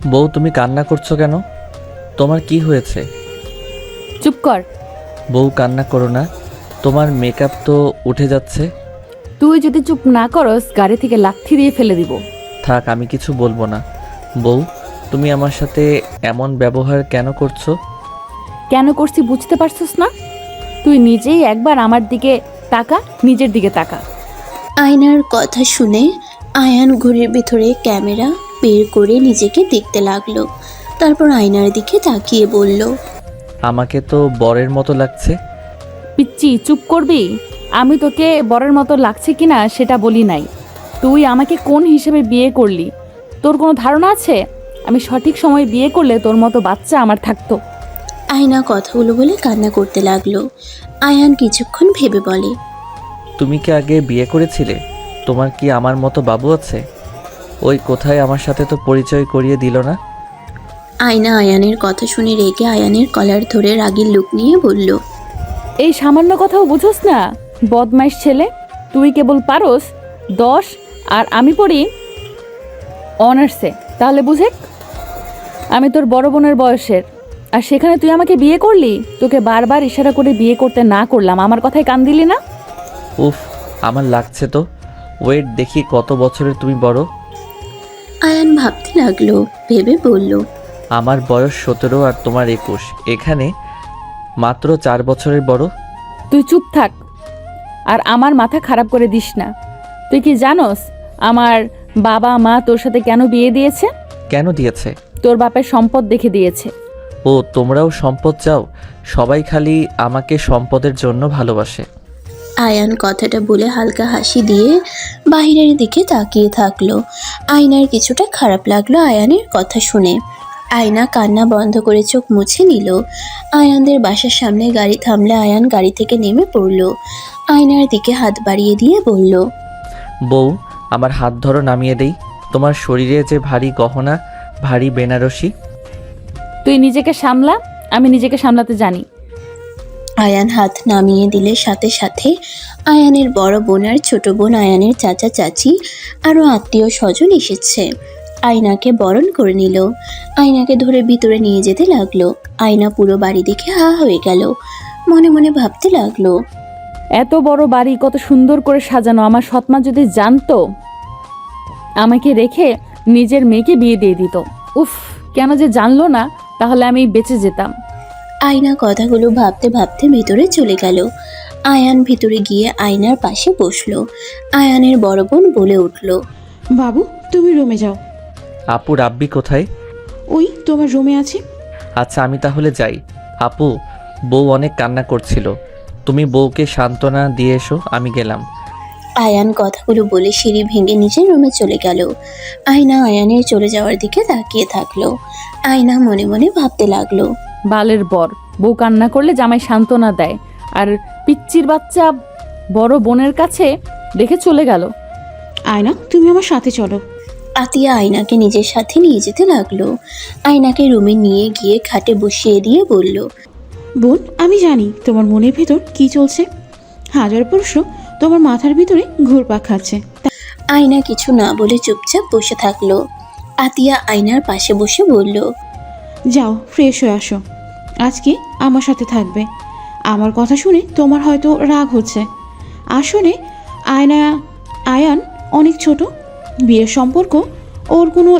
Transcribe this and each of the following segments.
বউ, তুমি কান্না করছো কেন? তোমার কি হয়েছে? চুপ কর। বউ, কান্না করো না। তোমার মেকআপ তো উঠে যাচ্ছে। তুই যদি চুপ না করস গাড়ি থেকে লাথি দিয়ে ফেলে দিব। থাক, আমি কিছু বলবো না। বউ, তুমি আমার সাথে এমন ব্যবহার কেন করছো? কেন করছি বুঝতে পারছস না? তুই নিজেই একবার আমার দিকে তাকা, নিজের দিকে তাকা। আয়নার কথা শুনে আয়ান ঘড়ির ভিতরে ক্যামেরা বের করে নিজেকে দেখতে লাগলো। তারপর আয়নার দিকে তাকিয়ে বলল, আমাকে তো বরের মতো লাগছে। পিচ্চি, চুপ করবি? আমি তোকে বরের মতো লাগছে কিনা সেটা বলি নাই। তুই আমাকে কোন হিসেবে বিয়ে করলি? তোর কোনো ধারণা আছে? আমি সঠিক সময়ে বিয়ে করলে তোর মতো বাচ্চা আমার থাকতো। আয়না কথাগুলো বলে কান্না করতে লাগলো। আয়ান কিছুক্ষণ ভেবে বলে, তুমি কি আগে বিয়ে করেছিলে? তোমার কি আমার মতো বাবু আছে? ওই কোথায় আমার সাথে তো পরিচয় করিয়ে দিল না। আয়না আয়ানের কথা শুনে রেগে আয়ানের কলার ধরে রাগীর লুক নিয়ে বলল, এই সামান্য কথাও বুঝোস না? বদমাইশ ছেলে, তুই কেবল পারোস 10 আর আমি পড়ি অনার্সে। তাহলে বুঝে, আমি তোর বড় বোনের বয়সের, আর সেখানে তুই আমাকে বিয়ে করলি। তোকে বারবার ইশারা করে বিয়ে করতে না করলাম, আমার কথায় কান দিলি না? উফ, আমার লাগছে তো। ওয়েট, দেখি কত বছরের তুমি বড়। আয়ান ভাবতে লাগলো, ভেবে বলল, আমার বয়স 17 আর তোমার 21, এখানে মাত্র 4 বছরের বড়। তুই চুপ থাক আর আমার মাথা খারাপ করে দিস না। তুই কি জানোস আমার বাবা মা তোর সাথে কেন বিয়ে দিয়েছে? কেন দিয়েছে? তোর বাপের সম্পদ দেখে দিয়েছে। ও, তোমরাও সম্পদ চাও? সবাই খালি আমাকে সম্পদের জন্য ভালোবাসে। আয়ান কথাটা বলে হালকা হাসি দিয়ে বাইরের দিকে তাকিয়ে থাকলো। আয়নার কিছুটা খারাপ লাগলো আয়ানের কথা শুনে। আয়না কান্না বন্ধ করে চোখ মুছে নিল। আয়ানদের বাসার সামনে গাড়ি থামলে আয়ান গাড়ি থেকে নেমে পড়ল। আয়নার দিকে হাত বাড়িয়ে দিয়ে বলল, বউ, আমার হাত ধরো, নামিয়ে দেই। তোমার শরীরে যে ভারী গহনা, ভারী বেনারসি। তুই নিজেকে সামলা, আমি নিজেকে সামলাতে জানি। আয়ান হাত নামিয়ে দিলে সাথে সাথে আয়ানের বড় বোন আর ছোট বোন, আয়ানের চাচা চাচি আরও আত্মীয় স্বজন এসেছে। আয়নাকে বরণ করে নিল। আয়নাকে ধরে ভিতরে নিয়ে যেতে লাগলো। আয়না পুরো বাড়ি দেখে হা হয়ে গেল। মনে মনে ভাবতে লাগলো, এত বড় বাড়ি কত সুন্দর করে সাজানো, আমার সৎমা যদি জানতো, আমাকে রেখে নিজের মেয়েকে বিয়ে দিয়ে দিত। উফ, কেন যে জানলো না, তাহলে আমি বেঁচে যেতাম। আয়না কথাগুলো ভাবতে ভাবতে ভিতরে চলে গেল। আয়ান ভিতরে গিয়ে আয়নার পাশে বসলো। আয়ানের বড় বোন বলে উঠল, বাবু, তুমি রুমে যাও। আপু, রাব্বি কোথায়? ওই তোমার রুমে আছে। আচ্ছা, আমি তাহলে যাই। আপু, বউ অনেক কান্না করছিল, তুমি বউকে সান্ত্বনা দিয়ে এসো, আমি গেলাম। আয়ান কথাগুলো বলে সিঁড়ি ভেঙে নিজের রুমে চলে গেল। আয়না আয়ানের চলে যাওয়ার দিকে তাকিয়ে থাকলো। আয়না মনে মনে ভাবতে লাগলো, বালের বর, বউ কান্না করলে জামাই সান্ত্বনা দেয়, আর পিচ্চির বাচ্চা বড় বোনের কাছে রেখে চলে গেল। আয়না, তুমি আমার সাথে চলো। আতিয়া আয়নাকে নিজের সাথে নিয়ে যেতে লাগলো। আয়নাকে রুমে নিয়ে গিয়ে খাটে বসিয়ে দিয়ে বলল, বোন, আমি জানি তোমার মনের ভেতর কি চলছে। হাজার প্রশ্ন তোমার মাথার ভিতরে ঘুরপাক খাচ্ছে। আয়না কিছু না বলে চুপচাপ বসে থাকলো। আতিয়া আয়নার পাশে বসে বলল, যাও, ফ্রেশ হয়ে আসো। আজকে আমার সাথে থাকবে। আমার কথা শুনে তোমার হয়তো রাগ হচ্ছে। আসলে আয়ান অনেক ছোট। বিয়ের সম্পর্ক ওর কোনো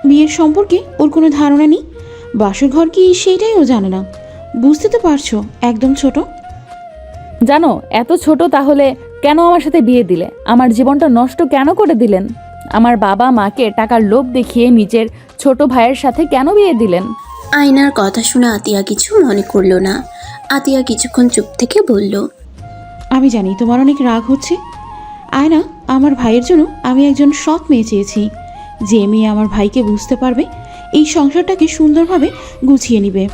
বিয়ের সম্পর্কে ওর কোনো ধারণা নেই। বাসর ঘর কি সেইটাই ও জানে না। বুঝতে তো পারছো, একদম ছোট। জানো, এত ছোট তাহলে কেন আমার সাথে বিয়ে দিলে? আমার জীবনটা নষ্ট কেন করে দিলেন? আমার বাবা মাকে টাকার লোভ দেখিয়ে নিজের ছোট ভাইয়ের সাথে কেন বিয়ে দিলেন? আয়নার কথা শুনে আতিয়া কিছু মনে করলো না। আতিয়া কিছুক্ষণ চুপ থেকে বলল, আমি জানি তোমার অনেক রাগ হচ্ছে। আয়না, আমার ভাইয়ের জন্য আমি একজন সৎ মেয়ে চেয়েছি, যে মেয়ে আমার ভাইকে বুঝতে পারবে, এই সংসারটাকে সুন্দরভাবে গুছিয়ে নেবে।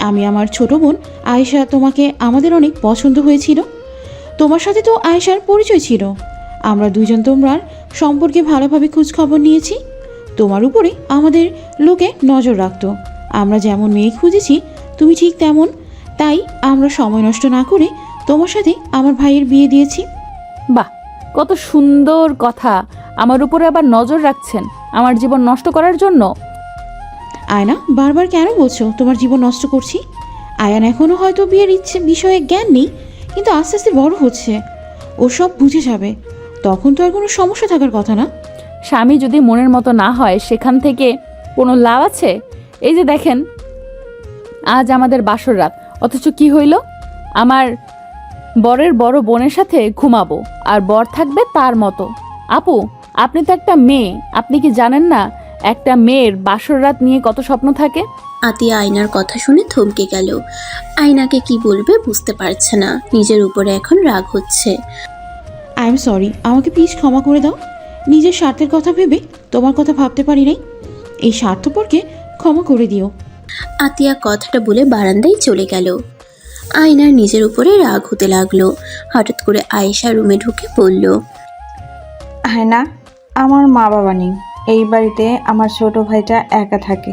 আমি আমার ছোট বোন আয়েশা, তোমাকে আমাদের অনেক পছন্দ হয়েছিল। তোমার সাথে তো আয়েশার পরিচয় ছিল। আমরা দুজন তোমার সম্পর্কে ভালোভাবে খোঁজখবর নিয়েছি। তোমার উপরে আমাদের লোকে নজর রাখতো। আমরা যেমন মেয়ে খুঁজেছি তুমি ঠিক তেমন। তাই আমরা সময় নষ্ট না করে তোমার সাথে আমার ভাইয়ের বিয়ে দিয়েছি। বাহ, কত সুন্দর কথা! আমার উপরে আবার নজর রাখছেন আমার জীবন নষ্ট করার জন্য? আয়না বারবার কেন বলছো তোমার জীবন নষ্ট করছি? আয়ান এখনও হয়তো বিয়ের ইচ্ছে বিষয়ে জ্ঞান নেই, কিন্তু আস্তে আস্তে বড় হচ্ছে, ও সব বুঝে যাবে। তখন তো আর কোনো সমস্যা থাকার কথা না। স্বামী যদি মনের মতো না হয় সেখান থেকে কোনো লাভ আছে? এই যে দেখেন, আজ আমাদের বাসর রাত, অথচ কি হইল? আমার বরের বড় বোনের সাথে ঘুমাবো, আর বর থাকবে তার মতো। আপু, আপনি তো একটা মেয়ে, আপনি কি জানেন না একটা মেয়ের বাসর রাত নিয়ে কত স্বপ্ন থাকে? আতিয়া আয়নার কথা শুনে থমকে গেল। আয়নাকে কি বলবে বুঝতে পারছে না, নিজের উপরে এখন রাগ হচ্ছে। আই এম সরি, আমাকে প্লিজ ক্ষমা করে দাও। নিজের স্বার্থের কথা ভেবে তোমার কথা ভাবতে পারি নাই। এই স্বার্থপরকে ক্ষমা করে দিও। আতিয়া কথাটা বলে বারান্দায় চলে গেল। আয়নার নিজের উপরে রাগ হতে লাগলো। হঠাৎ করে আয়েশা রুমে ঢুকে বলল, হ্যাঁ না, আমার মা বাবা নেই এই বাড়িতে, আমার ছোট ভাইটা একা থাকে।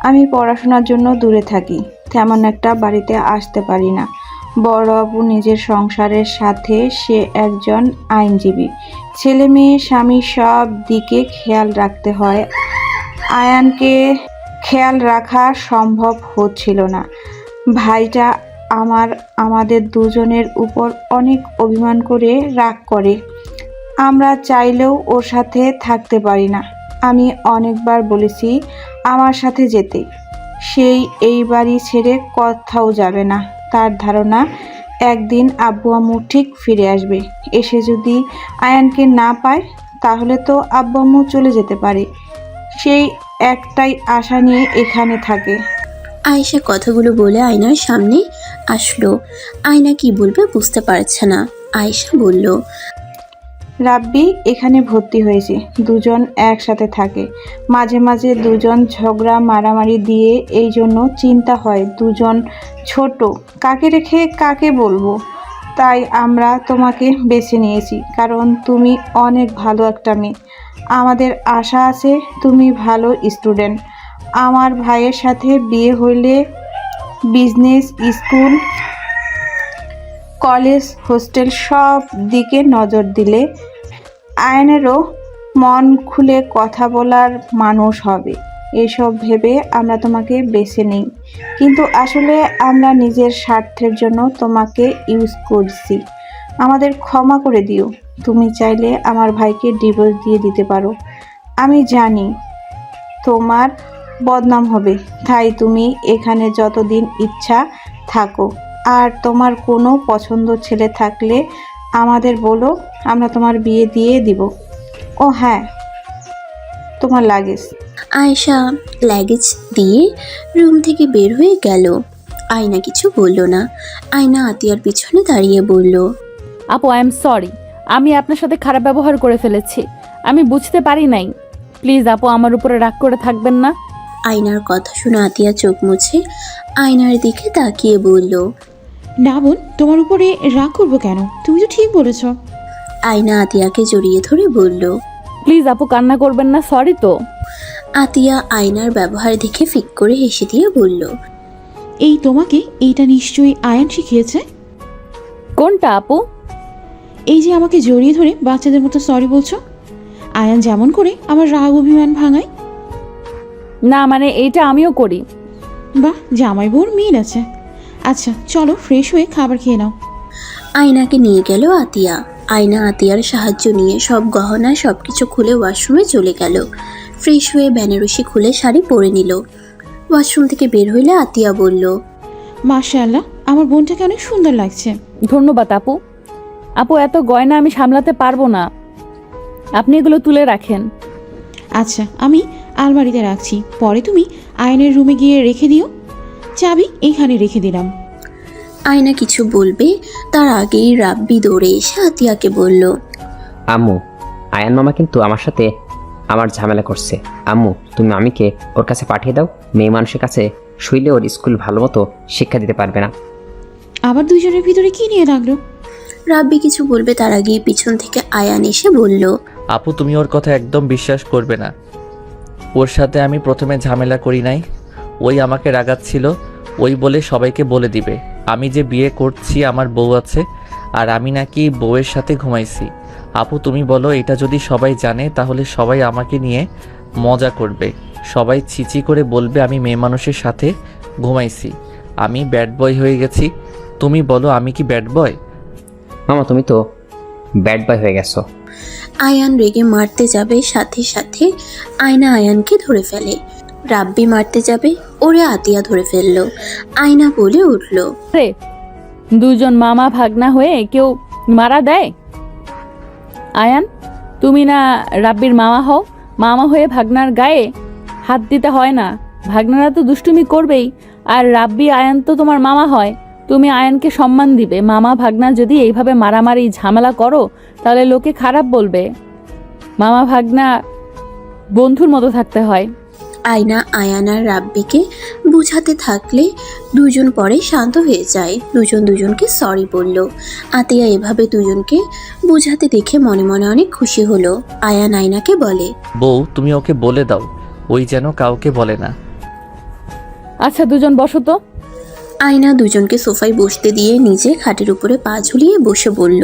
আমি পড়াশোনার জন্য দূরে থাকি, তেমন একটা বাড়িতে আসতে পারি না। বড় আপু নিজের সংসারের সাথে, সে একজন আইনজীবী, ছেলে মেয়ে স্বামী সব দিকে খেয়াল রাখতে হয়। আয়ানকে খেয়াল রাখা সম্ভব হচ্ছিল না। ভাইটা আমাদের দুজনের উপর অনেক অভিমান করে, রাগ করে। আমরা চাইলেও ওর সাথে থাকতে পারি না। আমি অনেকবার বলেছি আমার সাথে যেতে, সেই এই বাড়ি ছেড়ে কোথাও যাবে না। তার ধারণা একদিন আব্বু আম্মু ঠিক ফিরে আসবে। এসে যদি আয়ানকে না পায় তাহলে তো আব্বু আম্মু চলে যেতে পারে, সেই একটাই আশা নিয়ে এখানে থাকে। আয়েশা কথাগুলো বলে আয়নার সামনে আসলো। আয়না কি বলবে বুঝতে পারছে না। আয়েশা বলল, রাব্বি এখানে ভর্তি হয়েছে, দুজন একসাথে থাকে। মাঝে মাঝে দুজন ঝগড়া মারামারি দিয়ে, এই জন্য চিন্তা হয় দুজন ছোট, কাকে রেখে কাকে বলবো। তাই আমরা তোমাকে বেছে নিয়েছি, কারণ তুমি অনেক ভালো একটা মেয়ে। আমাদের আশা আছে তুমি ভালো স্টুডেন্ট। আমার ভাইয়ের সাথে বিয়ে হইলে বিজনেস, স্কুল, কলেজ, হোস্টেল সব দিকে নজর দিলে আয়নেরও মন খুলে কথা বলার মানুষ হবে। এসব ভেবে আমরা তোমাকে বেছে নিই, কিন্তু আসলে আমরা নিজের স্বার্থের জন্য তোমাকে ইউজ করছি। আমাদের ক্ষমা করে দিও। তুমি চাইলে আমার ভাইকে ডিভোর্স দিয়ে দিতে পারো। আমি জানি তোমার বদনাম হবে, তাই তুমি এখানে যতদিন ইচ্ছা থাকো। আর তোমার কোনো পছন্দ ছেলে থাকলে আমাদের বলো, আমরা তোমার বিয়ে দিয়ে দিব। ও হ্যাঁ, তোমার লাগেজ। আয়েশা লাগেজ দিয়ে রুম থেকে বের হয়ে গেল। আয়না কিছু বলল না। আয়না আতিয়ার পিছনে দাঁড়িয়ে বলল, আপু, আই এম সরি, আমি আপনার সাথে খারাপ ব্যবহার করে ফেলেছি, আমি বুঝতে পারি নাই। প্লিজ আপু, আমার উপরে রাগ করে থাকবেন না। আয়নার কথা শুনে আতিয়া চোখ মুছে আয়নার দিকে তাকিয়ে বলল, না বোন, তোমার উপরে রাগ করবো কেন? তুমি তো ঠিক বলেছ। আয়না আতিয়াকে জড়িয়ে ধরে বলল। প্লিজ আপু, কান্না করবেন না, সরি তো। আতিয়া আয়নার ব্যবহার দেখে ফিক করে হেসে দিয়ে বলল, এই তোমাকে এইটা নিশ্চয়ই আয়ান শিখিয়েছে। কোনটা আপু? এই যে আমাকে জড়িয়ে ধরে বাচ্চাদের মতো সরি বলছো। আয়ান যেমন করে আমার রাগ অভিমান ভাঙায়। না মানে এইটা আমিও করি। বাহ, জামাই বোর মিল আছে। আচ্ছা চলো, ফ্রেশ হয়ে খাবার খেয়ে নাও। আয়নাকে নিয়ে গেল আতিয়া। আয়না আতিয়ার সাহায্য নিয়ে সব গহনা সবকিছু খুলে ওয়াশরুমে চলে গেল। ফ্রেশ হয়ে বেনারসি খুলে শাড়ি পরে নিল। ওয়াশরুম থেকে বের হইলে আতিয়া বলল, মাশাআল্লাহ, আমার বোনটাকে অনেক সুন্দর লাগছে। ধন্যবাদ আপু। আপু, এত গয়না আমি সামলাতে পারবো না, আপনি এগুলো তুলে রাখেন। আচ্ছা, আমি আলমারিতে রাখছি, পরে তুমি আয়নের রুমে গিয়ে রেখে দিও। চাবি এইখানে রেখে দিলাম। আয়না কিছু বলবে তার আগেই রাব্বি দৌড়ে এসে আতিয়াকে বলল, আম্মু, আয়ান মামা কিন্তু আমার সাথে আমার ঝামেলা করছে। আম্মু, তুমি মামিকে ওর কাছে পাঠিয়ে দাও। মেয়ে মানুষের কাছে শুইলে ওর স্কুল ভালো মতো শিক্ষা দিতে পারবে না। আবার দুইজনের ভিতরে কি নিয়ে লাগলো? রাব্বি কিছু বলবে তার আগেই পিছন থেকে আয়ান এসে বলল, আপু, তুমি ওর কথা একদম বিশ্বাস করবে না। ওর সাথে আমি প্রথমে ঝামেলা করি নাই, ওই আমাকে রাগাচ্ছিল। ওই বলে সবাইকে বলে দিবে আমি যে বিয়ে করছি, আমার বউ আছে, আর আমি নাকি বউয়ের সাথে ঘুমাইছি। আপু, তুমি বলো, এটা যদি সবাই জানে তাহলে সবাই আমাকে নিয়ে মজা করবে। সবাই ছিচি করে বলবে আমি মেয়ে মানুষের সাথে ঘুমাইছি, আমি ব্যাড বয় হয়ে গেছি। তুমি বলো আমি কি ব্যাড বয়? মামা তুমি তো ব্যাড বয় হয়ে গেছো। আয়ান রেগে মারতে যাবে, সাথে সাথে আয়না আয়ানকে ধরে ফেলে। রাব্বি মারতে যাবে, ওরে আতিয়া ধরে ফেললো। আয়না বলে উঠল, রে, দুজন মামা ভাগনা হয়ে কেউ মারা দেয়? আয়ান, তুমি না রাব্বির মামা হও, মামা হয়ে ভাগনার গায়ে হাত দিতে হয় না। ভাগনারা তো দুষ্টুমি করবেই, আর রাব্বি আয়ান তো তোমার মামা হয়, তুমি আয়ানকে সম্মান দিবে। মামা ভাগনা যদি এইভাবে মারামারি ঝামেলা করো তাহলে লোকে খারাপ বলবে। মামা ভাগনা বন্ধুর মতো থাকতে হয়। আয়না আয়ান আর রাব্বিকে বুঝাতে থাকলে দুজন পরে শান্ত হয়ে যায়। দুজন দুজনকে সরি বলল। আতিয়া এভাবে দুজনকে বুঝাতে দেখে মনে মনে অনেক খুশি হলো। আয়ান আয়নাকে বলে, বউ তুমি ওকে বলে দাও ওই যেন কাউকে বলে না। আচ্ছা দুজন বসো তো। আয়না দুজনকে সোফায় বসতে দিয়ে নিজে খাটের উপরে পা ঝুলিয়ে বসে বলল,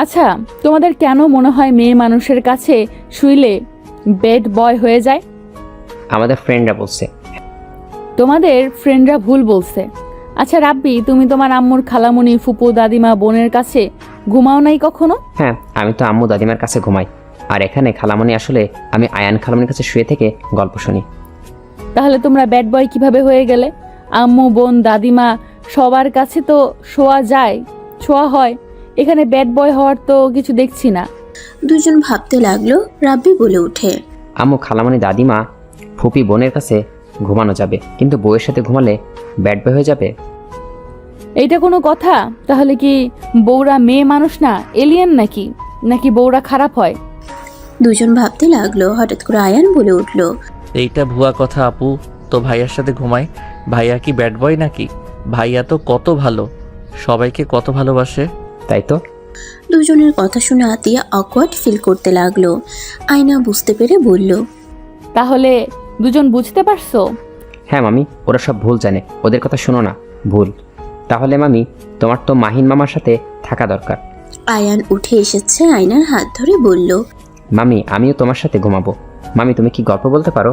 আচ্ছা, তোমাদের কেন মনে হয় মেয়ে মানুষের কাছে শুইলে বেড বয় হয়ে যায়? আমাদের ফ্রেন্ডরা বলছে। তোমাদের ফ্রেন্ডরা ভুল বলছে। আচ্ছা রাব্বি, তুমি তোমার আম্মুর খালামুনি, ফুপু, দাদিমা, বোনের কাছে ঘুমাও নাই কখনো? হ্যাঁ, আমি তো আম্মু দাদিমার কাছে ঘুমাই। আর এখানে খালামণি আসলে আমি আয়ান খালামণির কাছে শুয়ে থেকে গল্প শুনি। তাহলে তোমরা ব্যাড বয় কিভাবে হয়ে গেলে? আম্মু, বোন, দাদিমা সবার কাছে তো শোয়া যায়, শোয়া হয়, এখানে ব্যাড বয় হওয়ার তো কিছু দেখছি না। দুজন ভাবতে লাগলো। রাব্বি বলে উঠে, আম্মু খালামণি দাদিমা ফুপি বোনের কাছে ঘুমানো যাবে, কিন্তু বউয়ের সাথে ঘুমালে ব্যাড বয় হয়ে যাবে। এইটা কোনো কথা? তাহলে কি বউরা মেয়ে মানুষ না, এলিয়েন নাকি? নাকি বউরা খারাপ হয়? দুজন ভাবতে লাগলো। হঠাৎ করে আয়ান বলে উঠল, এইটা ভুয়া কথা আপু, তো ভাইয়ার সাথে ঘুমায়। ভাইয়া কি ব্যাড বয় নাকি? ভাইয়া তো কত ভালো, সবাইকে কত ভালোবাসে। তাই তো। দুজনের কথা শুনে আতিয়া অকওয়ার্ড ফিল করতে লাগলো। আয়না বুঝতে পেরে বলল, তাহলে দুজন বুঝতে পারছো? হ্যাঁ মামি, ওরা সব ভুল জানে, ওদের কথা শোনো না, ভুল। তাহলে মামি তোমার তো মাহিন মামার সাথে থাকা দরকার। আয়ান উঠে এসেছে, আয়নার হাত ধরে বলল, মামি আমিও তোমার সাথে ঘুমাবো। মামি তুমি কি গল্প বলতে পারো?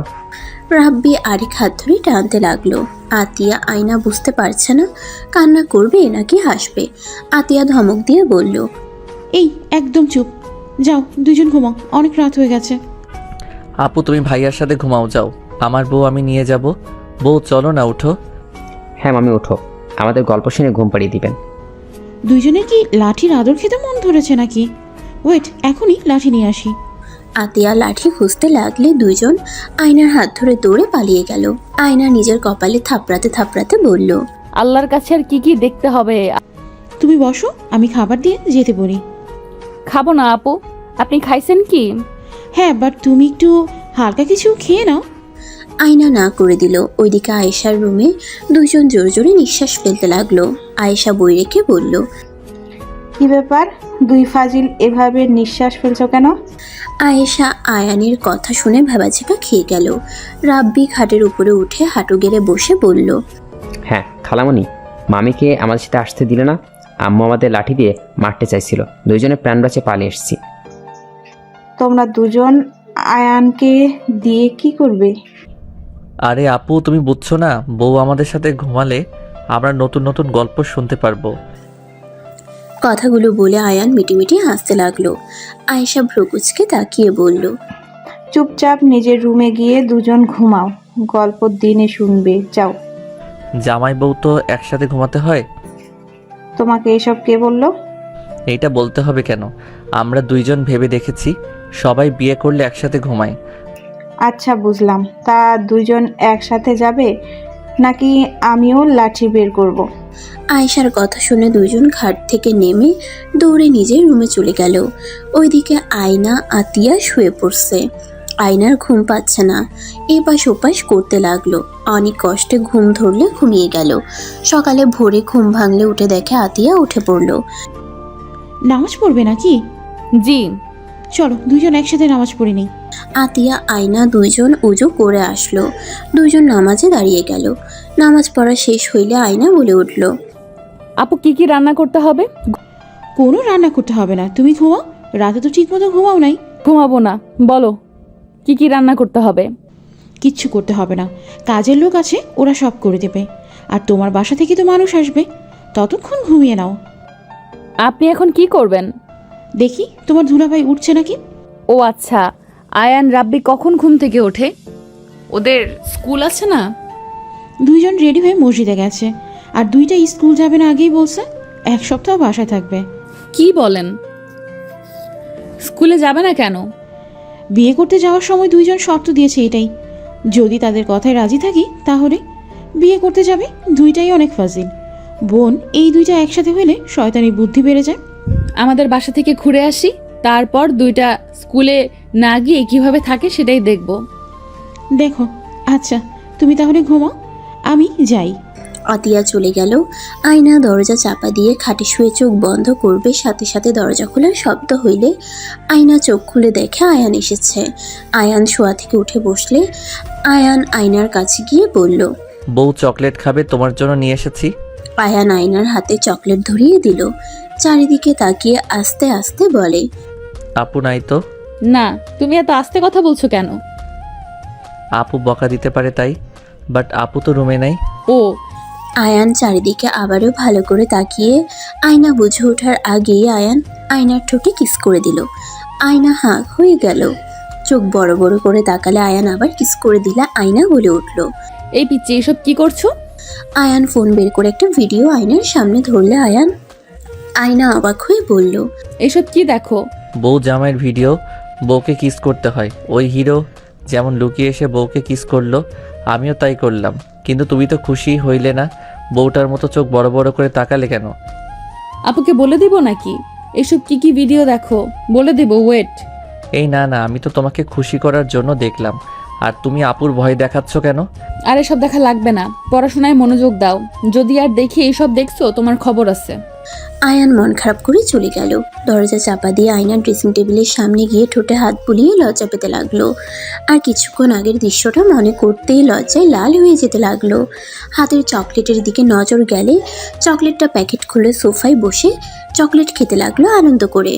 রাব্বি আরেক হাত ধরে টানতে লাগলো। আতিয়া আয়না বুঝতে পারছে না কান্না করবে নাকি হাসবে। আতিয়া ধমক দিয়ে বলল, এই একদম চুপ, যাও দুজন ঘুমাও, অনেক রাত হয়ে গেছে। আপু তুমি ভাইয়ার সাথে ঘুমাও, যাও। আমার বউ আমি নিয়ে যাব। বউ চলো না, উঠো। হ্যাঁ মামি উঠো, আমাদের গল্প শুনে ঘুম পাড়িয়ে দিবেন। দুইজনের কি লাঠির আদর খেতে মন ধরেছে নাকি? ওয়েট, এখনই লাঠি নিয়ে আসি। আতিয়া লাঠি খুঁজতে লাগলে দুজন আয়নার হাত ধরে দৌড়ে পালিয়ে গেল। আয়না নিজের কপালে থাপড়াতে থাপড়াতে বলল, আল্লাহর কাছে আর কি কি দেখতে হবে? তুমি বসো, আমি খাবার দিয়ে যেতে বলি। খাবো না আপু, আপনি খাইছেন কি? হ্যাঁ, বাট তুমি একটু হালকা কিছু খেয়ে নাও। আয়না না করে দিল। ওইদিকে আয়েশার রুমে দুজন জোরে জোরে নিঃশ্বাস ফেলতে লাগলো। আয়েশা বই রেখে বলল, কি ব্যাপার, দুই ফাজিল এভাবে নিঃশ্বাস ফেলছো কেন? আয়েশা আয়ানের কথা শুনে ভেবাচিকা খেয়ে গেল। রাব্বি খাটের উপরে উঠে হাঁটু গেড়ে বসে বলল, হ্যাঁ খালামণি, মামিকে আমাদের সাথে আসতে দিলে না। আম্মু আমাদের লাঠি দিয়ে মারতে চাইছিল, দুইজনে প্রাণ বাঁচে পালিয়ে এসেছি। তোমরা দুজন আয়ানকে দিয়ে কি করবে? আরে আপু তুমি বুঝছো না, বউ আমাদের সাথে ঘুমালে আমরা নতুন নতুন গল্প শুনতে পারবো। কথাগুলো বলে আয়ান মিটিমিটি হাসতে লাগলো। আয়েশা ভ্রুকুচকে তাকিয়ে বলল, চুপচাপ নিজের রুমে গিয়ে দুজন ঘুমাও, গল্প দিনে শুনবে, যাও। জামাই বউ তো একসাথে ঘুমাতে হয়। তোমাকে এসব কে বললো? এইটা বলতে হবে কেন? আমরা দুইজন ভেবে দেখেছি, সবাই বিয়ে করলে একসাথে ঘুমায়। আচ্ছা বুঝলাম, তা দুজন একসাথে যাবে নাকি আমিও লাঠি বের করব? আয়েশার কথা শুনে দুজন খাট থেকে নেমে দৌড়ে নিজের রুমে চলে গেল। ওইদিকে আয়না আতিয়া শুয়ে পড়ছে। আয়নার ঘুম পাচ্ছে না, এপাশ ওপাশ করতে লাগলো। অনেক কষ্টে ঘুম ধরলে ঘুমিয়ে গেল। সকালে ভোরে ঘুম ভাঙলে উঠে দেখে আতিয়া উঠে পড়ল। নামাজ পড়বে নাকি? জি। চলো দুজন একসাথে নামাজ পড়ে নেই। আতিয়া আয়না দুইজন উজু করে আসলো। দুইজন নামাজে দাঁড়িয়ে গেল। নামাজ পড়া শেষ হইলে আয়না বলে উঠল, আপু কি কি রান্না করতে হবে? কোনো রান্না করতে হবে না, তুমি ঘুমাও, রাতে তো ঠিক মতো ঘুমাও নাই। ঘুমাবো না, বলো কি কি রান্না করতে হবে? কিচ্ছু করতে হবে না, কাজের লোক আছে, ওরা সব করে দেবে। আর তোমার বাসা থেকে তো মানুষ আসবে, ততক্ষণ ঘুমিয়ে নাও। আপনি এখন কি করবেন? দেখি তোমার দুলাভাই উঠছে নাকি। ও আচ্ছা, আয়ান রাব্বি কখন ঘুম থেকে ওঠে? ওদের স্কুল আছে না? দুইজন রেডি হয়ে মসজিদে গেছে, আর দুইটা স্কুল যাবে না আগেই বলছে। 1 সপ্তাহ বাসায় থাকবে। কি বলেন? স্কুলে যাবে না কেন? বিয়ে করতে যাওয়ার সময় দুইজন শর্ত দিয়েছে এটাই, যদি তাদের কথায় রাজি থাকি তাহলে বিয়ে করতে যাবে। দুইটাই অনেক ফাজিল বোন, এই দুইটা একসাথে হলে শয়তানি বুদ্ধি বেড়ে যায়। আমাদের বাসা থেকে ঘুরে আসি, তারপর দুইটা স্কুলে না গিয়ে কিভাবে থাকে সেটাই দেখব। দেখো, আচ্ছা তুমি তাহলে ঘুমাও, আমি যাই। আতিয়া চলে গেল। আয়না দরজা চাপা দিয়ে খাটে শুয়ে চোখ বন্ধ করবে, সাথে সাথে দরজা খোলার শব্দ হইলে আয়না চোখ খুলে দেখে আয়ান এসেছে। আয়ান শোয়া থেকে উঠে বসলে আয়ান আয়নার কাছে গিয়ে বলল, বউ চকলেট খাবে, তোমার জন্য নিয়ে এসেছি। আয়ান আয়নার হাতে চকলেট ধরিয়ে দিল। চারিদিকে তাকিয়ে আস্তে আস্তে বলে, আপু নাই তো? না, তুমি এত আস্তে কথা বলছো কেন? আপু বকা দিতে পারে তাই, বাট আপু তো রুমে নাই। ও, আয়ান চারিদিকে আবারও ভালো করে তাকিয়ে আয়না বুঝে ওঠার আগেই আয়ান আয়নার ঠোঁটে কিস করে দিল। আয়না হাঁ হয়ে গেল। চোখ বড় বড় করে তাকালে আয়ান আবার কিস করে দিলে আয়না বলে উঠল। এই পিচ্চি, এসব কি করছো? আয়ান ফোন বের করে একটা ভিডিও আয়নার সামনে ধরলে আয়না অবাক হয়ে বলল, এসব কি দেখো? বউ জামাইয়ের ভিডিও, বউকে কিস করতে হয়। ওই হিরো যেমন লুকিয়ে এসে বউকে কিস করলো, আমিও তাই করলাম। কিন্তু তুমি তো খুশি হইলে না, বউটার মতো চোখ বড় বড় করে তাকালে কেন? আপুকে বলে দিব নাকি এসব কি কি ভিডিও দেখো? বলে দিব, ওয়েট। এই না না, আমি তো তোমাকে খুশি করার জন্য দেখলাম, আর তুমি আপুর ভয় দেখাচ্ছ কেন? আর এসব দেখা লাগবে না, পড়াশোনায় মনোযোগ দাও। যদি আর দেখি এইসব দেখছো, তোমার খবর আছে। আয়ান মন খারাপ করে চলে গেল। দরজা চাপা দিয়ে আয়না ড্রেসিং টেবিলের সামনে গিয়ে ঠোঁটে হাত বুলিয়ে লজ্জা পেতে লাগলো। আর কিছুক্ষণ আগের দৃশ্যটা মনে করতেই লজ্জায় লাল হয়ে যেতে লাগলো। হাতের চকলেটের দিকে নজর গেলে চকলেটটা প্যাকেট খুলে সোফায় বসে চকলেট খেতে লাগলো আনন্দ করে।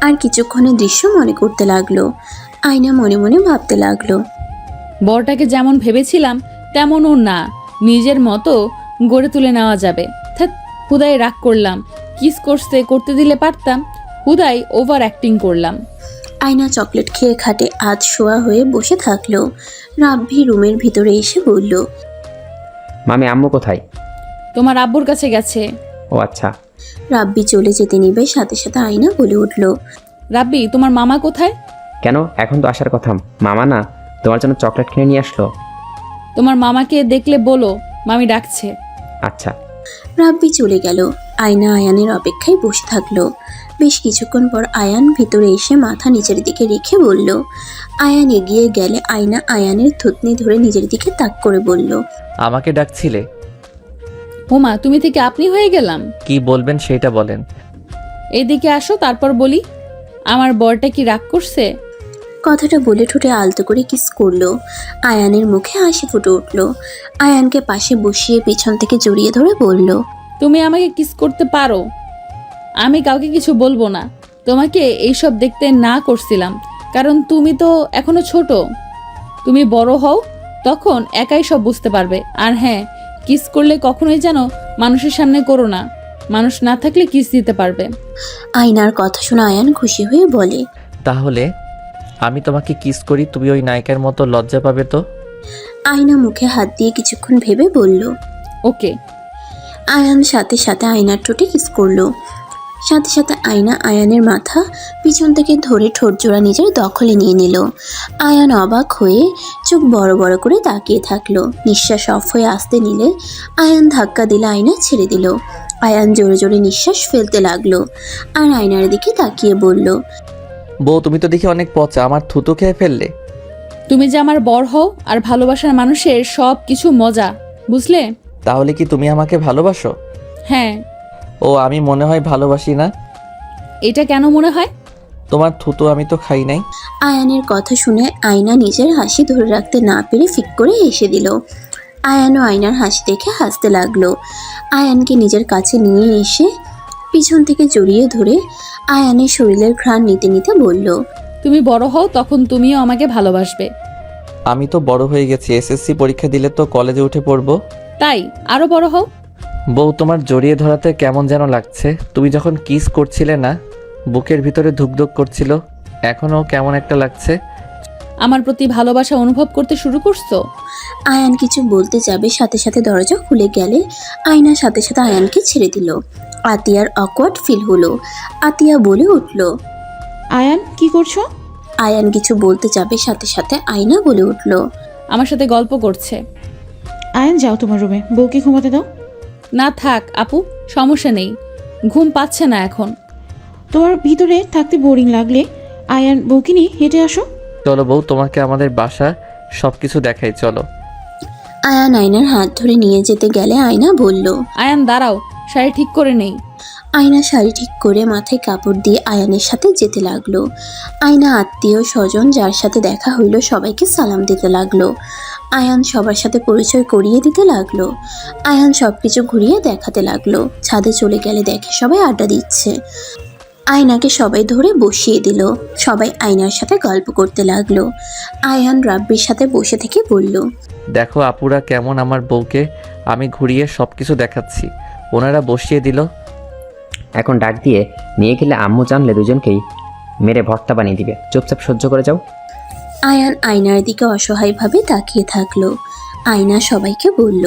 আর কিছুক্ষণের দৃশ্য মনে করতে লাগলো। আয়না মনে মনে ভাবতে লাগলো, বরটাকে যেমন ভেবেছিলাম তেমনও না, নিজের মতো গড়ে তুলে নেওয়া যাবে। হুদাই রাগ করলাম, কিস করতে দিলে পারতাম, হুদাই ওভার অ্যাক্টিং করলাম। আয়না চকলেট খেয়ে খাটে আধ শোয়া হয়ে বসে থাকলো। রাব্বি রুমের ভিতরে এসে বলল, মামি আম্মু কোথায়? তোমার আব্বুর কাছে গেছে। ও আচ্ছা। রাব্বি চলে যেতে নিবে, সাথে সাথে আয়না বলে উঠল, রাব্বি, তোমার মামা কোথায়? কেন, এখন তো আসার কথা। মামা না, তোমার জন্য চকলেট কিনে নিয়ে আসলো। তোমার মামাকে দেখলে বলো মামি ডাকছে। আচ্ছা। রাব্বি চলে গেল। আয়না আয়ানের অপেক্ষায় বসে থাকলো। বেশ কিছুক্ষণ পর আয়ান ভিতরে এসে মাথা নিচের দিকে রেখে বলল। আয়ান এগিয়ে গেলে আয়না আয়ানের থুতনি ধরে নিজের দিকে তাক করে বলল, আমাকে ডাকছিলে? হোমা, তুমি থেকে আপনি হয়ে গেলাম। কি বলবেন সেটা বলেন। এইদিকে আসো, তারপর বলি। আমার বরটা কি রাগ করছে? কথাটা বলে ঠোঁটে আলতো করে কিস করলো। আয়ানের মুখে হাসি ফুটে উঠল। আয়ানকে পাশে বসিয়ে পিছন থেকে জড়িয়ে ধরে বলল, তুমি আমাকে কিস করতে পারো, আমি কাউকে কিছু বলবো না। তোমাকে এইসব দেখতে না করছিলাম, কারণ তুমি তো এখনো ছোট। তুমি বড় হও, তখন একাই সব বুঝতে পারবে। আর হ্যাঁ, কিস করলে কখনোই যেন মানুষের সামনে করো না, মানুষ না থাকলে কিস দিতে পারবে। আয়নার কথা শুনে আয়ান খুশি হয়ে বলে, তাহলে আমি তোমাকে কিস করি, তুমি ওই নায়িকার মতো লজ্জা পাবে তো? আয়না মুখে হাত দিয়ে কিছুক্ষণ ভেবে বলল, ওকে। আয়ান সাথে সাথে আয়নার ঠোঁটে কিস করলো। সাথে সাথে আয়না আয়ানের মাথা পিছন থেকে ধরে ঠোঁট জোড়া নিজের দখলে নিয়ে নিল। আয়ান অবাক হয়ে চোখ বড় বড় করে তাকিয়ে থাকলো। নিঃশ্বাস অফ হয়ে আসতে নিলে আয়ান ধাক্কা দিলে আয়না ছেড়ে দিল। আয়ান জোরে জোরে নিঃশ্বাস ফেলতে লাগলো আর আয়নার দিকে তাকিয়ে বলল, বউ তুমি তো দেখি অনেক পচা, আমার থুতু খেয়ে ফেললে। তুমি যে আমার বর হও আর ভালোবাসার মানুষের সব কিছু মজা, বুঝলে? তাহলে কি তুমি আমাকে ভালোবাসো? হ্যাঁ। ও, আমি মনে হয় ভালোবাসি না। এটা কেন মনে হয়? তোমার থুতু আমি তো খাই নাই। আয়ানের কথা শুনে আয়না নিজের হাসি ধরে রাখতে না পেরে ফিক করে হেসে দিল। আয়ানও আয়নার হাসি দেখে হাসতে লাগলো। আয়ানকে নিজের কাছে নিয়ে এসে পিছন থেকে জড়িয়ে ধরে আয়ানের শরীরের ঘ্রাণ নিতে নিতে বলল, তুমি বড় হও, তখন তুমিও আমাকে ভালোবাসবে। আমি তো বড় হয়ে গেছি, এসএসসি পরীক্ষা দিলে তো কলেজে উঠে পড়বো। তাই আরো বড় হও। বউ, তোমার জড়িয়ে ধরাতে কেমন যেন লাগছে। তুমি যখন কিস করছিলে না, বুকের ভিতরে ধুকধুক করছিল, এখনও কেমন একটা লাগছে। আমার প্রতি ভালোবাসা অনুভব করতে শুরু করছো? আয়ান কিছু বলতে যাবে, সাথে সাথে দরজা খুলে গেলে আয়না সাথে সাথে আয়ানকে ছেড়ে দিল। আতিয়ার অকওয়ার্ড ফিল হলো। আতিয়া বলে উঠল। আয়ান কি করছো? আয়ান কিছু বলতে যাবে, সাথে সাথে আয়না বলে উঠল। আমার সাথে গল্প করছে। আয়ান যাও তোমার রুমে, বউকে ঘুমাতে দাও। না থাক আপু, সমস্যা নেই, ঘুম পাচ্ছে না এখন। তোমার ভিতরে থাকতে বোরিং লাগলে আয়ান বউকে নিয়ে হেঁটে আসো। চলো বউ, তোমাকে আমাদের বাসা সব কিছু দেখাই, চলো। আয়ান আয়নার হাত ধরে নিয়ে যেতে গেলে আয়না বলল। আয়ান দাঁড়াও, শাড়ি ঠিক করে নেই। আয়না শাড়ি ঠিক করে মাথায় কাপড় দিয়ে আয়ানের সাথে যেতে লাগলো। আয়না আত্মীয় স্বজন যার সাথে দেখা হইল সবাইকে সালাম দিতে লাগলো। আয়ান সবার সাথে পরিচয় করিয়ে দিতে লাগলো। আয়ান সবকিছু ঘুরিয়ে দেখাতে লাগলো। ছাদে চলে গেলে দেখে সবাই আড্ডা দিচ্ছে। আয়নাকে সবাই ধরে বসিয়ে দিল। সবাই আয়নার সাথে গল্প করতে লাগলো। আয়ান রাব্বির সাথে বসে থেকে বলল। দেখো আপুরা কেমন আমার বউকে আমি ঘুরিয়ে সব কিছু দেখাচ্ছি, ওনারা বসিয়ে দিল। এখন ডাক দিয়ে নিয়ে গেলে আম্মু জানলে দুজনকেই মেরে ভর্তা বানিয়ে দিবে। চুপচাপ সহ্য করে যাও। আয়ান আয়নার দিকে অসহায়ভাবে তাকিয়ে থাকলো। আয়না সবাইকে বলল।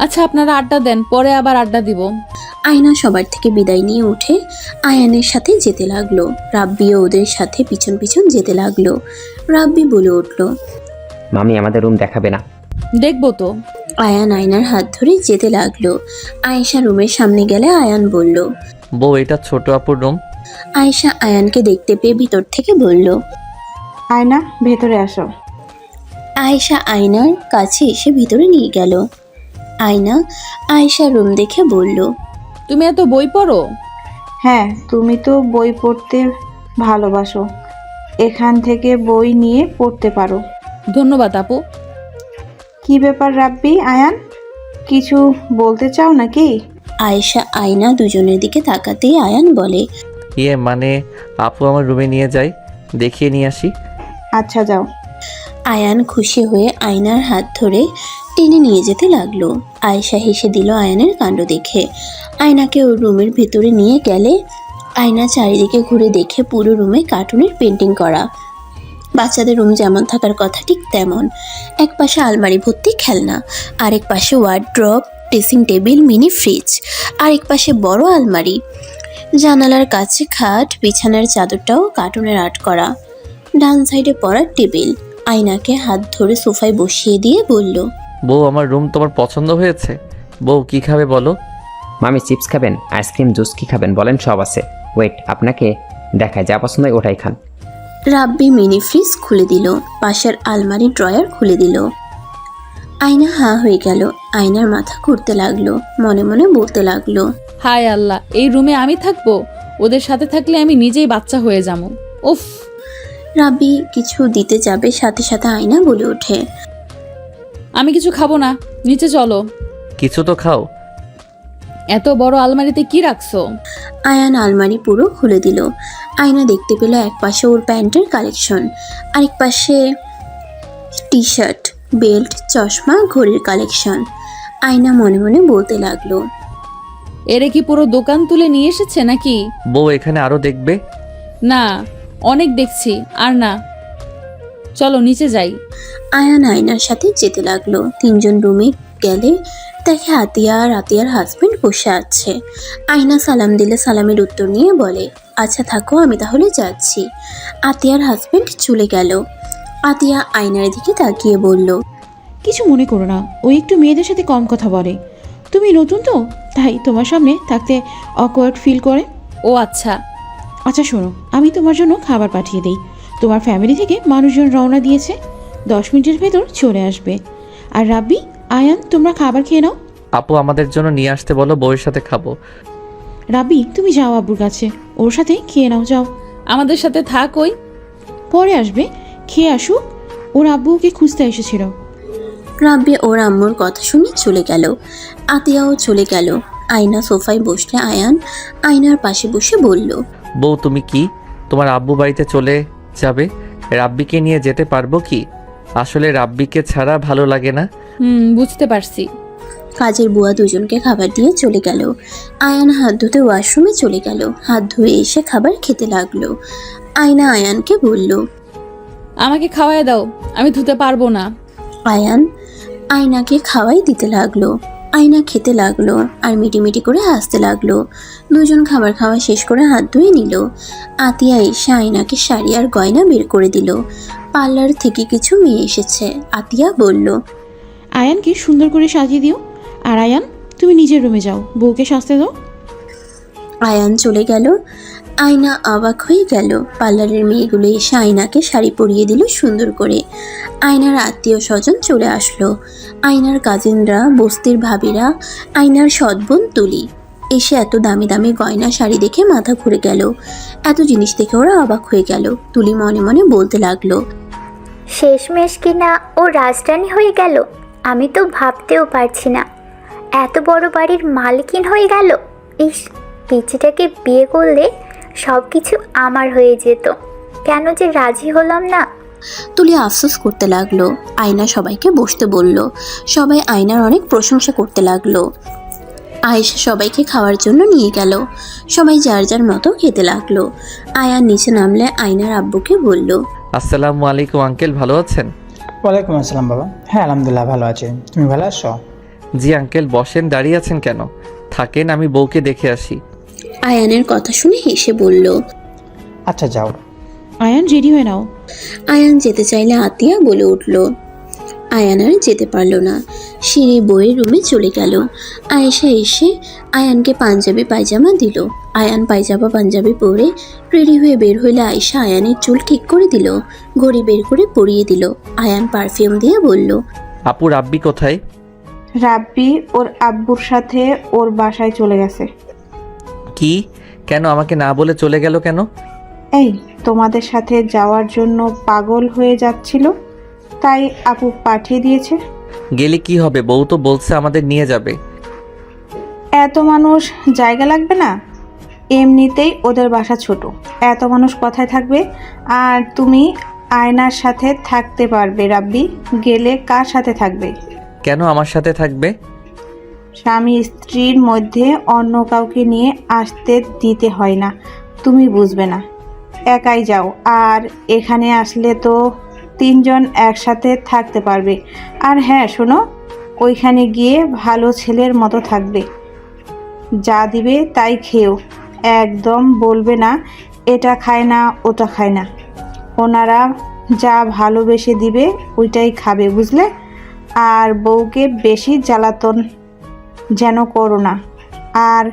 আচ্ছা আপনারা আড্ডা দেন, পরে আবার আড্ডা দিব। আয়না সবার থেকে বিদায় নিয়ে উঠে আয়ানের সাথে যেতে লাগলো। রাব্বিও ওদের সাথে পিছন পিছন যেতে লাগলো। রাব্বি বলে উঠল। মামি আমাদের রুম দেখাবে না? দেখবো তো। আয়ান আয়নার হাত ধরে যেতে লাগলো। আয়েশা রুমের সামনে গেলে আয়ান বলল। বউ, এটা ছোট আপুর রুম। আয়েশা আয়ানকে দেখতে পেয়ে ভিতর থেকে বলল। আয়না ভেতরে আসো। আয়েশা আয়নার কাছে এসে ভিতরে নিয়ে গেল। আয়না আয়েশা রুম দেখে বলল। তুমি এত বই পড়ো? হ্যাঁ, তুমি তো বই পড়তে ভালোবাসো, এখান থেকে বই নিয়ে পড়তে পারো। ধন্যবাদ আপু। কি ব্যাপার রাব্বি, আয়ান কিছু বলতে চাও নাকি? আয়েশা আয়না দুজনের দিকে তাকাতেই আয়ান বলে। মানে আপু আমার রুমে নিয়ে যাই, দেখিয়ে নিয়ে আসি। আচ্ছা যাও। আয়ান খুশি হয়ে আয়নার হাত ধরে টেনে নিয়ে যেতে লাগলো। আয়েশা হেসে দিল আয়ানের কাণ্ড দেখে। আয়নাকে ওর রুমের ভিতরে নিয়ে গেলে আয়না চারিদিকে ঘুরে দেখে পুরো রুমে কার্টুনের পেন্টিং করা। বাচ্চাদের রুম যেমন থাকার কথা ঠিক তেমন। এক পাশে আলমারি ভর্তি খেলনা, আরেক পাশে wardrobe, dressing table, mini fridge, আরেক পাশে বড় আলমারি, জানালার কাছে খাট, বিছানার চাদরটাও কার্টুনের আর্ট করা। ডান সাইডে পড়ার টেবিল। আয়নাকে হাত ধরে সোফায় বসিয়ে দিয়ে বলল। বউ, আমার রুম তোমার পছন্দ হয়েছে? বউ, কি খাবে বলো? মামি চিপস খাবেন, আইসক্রিম, জুস কি খাবেন বলেন, সব আছে। ওয়েট, আপনাকে দেখায়, যা পছন্দ হয় ওটাই খান। রাব্বি মিনি ফ্রিজ খুলে দিল, পাশের আলমারি ড্রয়ার খুলে দিল। আয়না হাঁ হয়ে গেল। আয়নার মাথা ঘুরতে লাগলো, মনে মনে বলতে লাগলো। হায় আল্লাহ, এই রুমে আমি থাকবো? ওদের সাথে থাকলে আমি নিজেই বাচ্চা হয়ে যাবো। উফ। রাব্বি কিছু দিতে যাবে, সাথে সাথে আয়না বলে ওঠে। আমি কিছু খাবো না, নিচে চলো। কিছু তো খাও। এত বড় আলমারিতে কি রাখছো? আয়ান আলমারি পুরো খুলে দিল। আয়না দেখতে পেল এক পাশে ওর প্যান্টের কালেকশন, আরেক পাশে টি শার্ট, বেল্ট, চশমা, ঘড়ির কালেকশন। আয়না মনে মনে বলতে লাগলো। এরে কি পুরো দোকান তুলে নিয়ে এসেছে নাকি? বউ, এখানে আরো দেখবে? না, অনেক দেখছি, আর না, চলো নিচে যাই। আয়ান আয়নার সাথে যেতে লাগলো। তিনজন রুমে গেলে দেখে আতিয়া আর আতিয়ার হাজবেন্ড বসে আছে। আয়না সালাম দিলে সালামের উত্তর নিয়ে বলে, আচ্ছা থাকো, আমি তাহলে যাচ্ছি। আতিয়ার হাজবেন্ড চলে গেল। আতিয়া আয়নার দিকে তাকিয়ে বলল। কিছু মনে করো না, ও একটু মেয়েদের সাথে কম কথা বলে। তুমি নতুন তো, তাই তোমার সামনে থাকতে অকওয়ার্ড ফিল করে। ও আচ্ছা। আচ্ছা শোনো, আমি তোমার জন্য খাবার পাঠিয়ে দিই। তোমার ফ্যামিলি থেকে মানুষজন রওনা দিয়েছে, 10 মিনিটের ভেতর চলে আসবে। আর রাব্বি, আয়ান, তোমরা খাবার খেয়ে নাও। আপু আমাদের জন্য নিয়ে আসতে বলো, বউয়ের সাথে খাবো। রাব্বি, তুমি যাও আব্বুর কাছে, ওর সাথে খেয়ে নাও, যাও। আমাদের সাথে থাক, ওই পরে আসবে, খেয়ে আসুক। ওর আব্বু ওকে খুঁজতে এসেছিল। রাব্বি ওর আম্মুর কথা শুনে চলে গেল। আতিয়াও চলে গেল। আয়না সোফায় বসলে আয়ান আয়নার পাশে বসে বলল। বউ, তুমি কি তোমার আব্বু বাড়িতে চলে যাবে? রাব্বিকে নিয়ে যেতে পারবো কি? আসলে রাব্বিকে ছাড়া ভালো লাগে না। বুঝতে পারছি। কাজের বুয়া দুজনকে খাবার দিয়ে চলে গেল। আয়ান হাত ধুতে ওয়াশরুমে চলে গেল। হাত ধুয়ে এসে খাবার খেতে লাগলো। আয়না আয়ানকে বলল। আমাকে খাওয়ায় দাও, আমি ধুতে পারবো না। আয়ান আয়নাকে খাওয়াই দিতে লাগলো। আয়না খেতে লাগলো আর মিটিমিটি করে হাসতে লাগলো। দুজন খাবার খাওয়া শেষ করে হাত ধুয়ে নিল। আতিয়া এসে আয়নাকে শাড়ি আর গয়না বের করে দিল। পার্লার থেকে কিছু মেয়ে এসেছে। আতিয়া বলল। আয়ানকে সুন্দর করে সাজিয়ে দিও। আর আয়ান, তুমি নিজের রুমে যাও, বউকে সাজতে দাও। আয়ান চলে গেল। আয়না অবাক হয়ে গেল। পার্লারের মেয়েগুলো এসে আয়নাকে শাড়ি পরিয়ে দিল সুন্দর করে। আয়নার আত্মীয় স্বজন চলে আসলো। আয়নার কাজিনরা, বস্তির ভাবিরা, আয়নার সৎবোন তুলি এসে এত দামি দামি গয়না শাড়ি দেখে মাথা ঘুরে গেল। এত জিনিস দেখে ওরা অবাক হয়ে গেল। তুলি মনে মনে বলতে লাগলো। শেষমেশ কিনা ও রাজরানী হয়ে গেল। আমি তো ভাবতেও পারছি না, এত বড় বাড়ির মালকিন হয়ে গেল। ইস, পিচিটাকে বিয়ে করলে সব কিছু আমার হয়ে যেত। কেন যে রাজি হলাম না। তুলি আফসোস করতে লাগলো। আয়না সবাইকে বসতে বলল। সবাই আয়নার অনেক প্রশংসা করতে লাগলো। আয়েশা সবাইকে খাওয়ার জন্য নিয়ে গেল। সবাই যার যার মতো খেতে লাগলো। আয়ান নিচে নামলে আয়নার আব্বুকে বলল। আসসালামু আলাইকুম আঙ্কেল, ভালো আছেন? ওয়ালাইকুম আসসালাম বাবা। হ্যাঁ আলহামদুলিল্লাহ ভালো আছি। তুমি ভালো আছো? জি আঙ্কেল, বসেন, দাঁড়িয়ে আছেন কেন? থাকেন, আমি বউকে দেখে আসি। আয়ানের কথা শুনে হেসে বলল। আচ্ছা যাও। আয়ান, রেডি হয়ে নাও। আয়ান যেতে চাইলে আতিয়া বলে উঠল। আয়ান আর যেতে পারল না। সিঁড়ি বইয়ের রুমে চলে গেল। আয়েশা এসে আয়ানকে পাঞ্জাবি পায়জামা দিল। আয়ান পায়জামা পাঞ্জাবি পরে রেডি হয়ে বের হইলে আয়েশা আয়ানের চুল ঠিক করে দিল। ঘড়ি বের করে পরিয়ে দিল। আয়ান পারফিউম দিয়ে বলল। আপু রাব্বি কোথায়? রাব্বি ওর আব্বুর সাথে ওর বাসায় চলে গেছে। কি? কেন আমাকে না বলে চলে গেল কেন? এই তোমাদের সাথে যাওয়ার জন্য পাগল হয়ে যাচ্ছিল, তাই আপু পাঠিয়ে দিয়েছে। গেলে কি হবে? বউ তো বলছে আমাদের নিয়ে যাবে। এত মানুষ জায়গা লাগবে না? এমনিতেই ওদের বাসা ছোট, এত মানুষ কোথায় থাকবে? আর তুমি আয়নার সাথে থাকতে পারবে। রাব্বি গেলে কার সাথে থাকবে? কেন আমার সাথে থাকবে? স্বামী স্ত্রীর মধ্যে অন্য কাউকে নিয়ে আসতে দিতে হয় না, তুমি বুঝবে না। একাই যাও। আর এখানে আসলে তো 3 জন একসাথে থাকতে পারবে। আর হ্যাঁ শোনো, ওইখানে গিয়ে ভালো ছেলের মতো থাকবে। যা দিবে তাই খেও। একদম বলবে না এটা খায় না ওটা খায় না। ওনারা যা ভালোবেসে দিবে ওইটাই খাবে, বুঝলে? আর বউকে বেশি জ্বালাতন যেন করো না। আর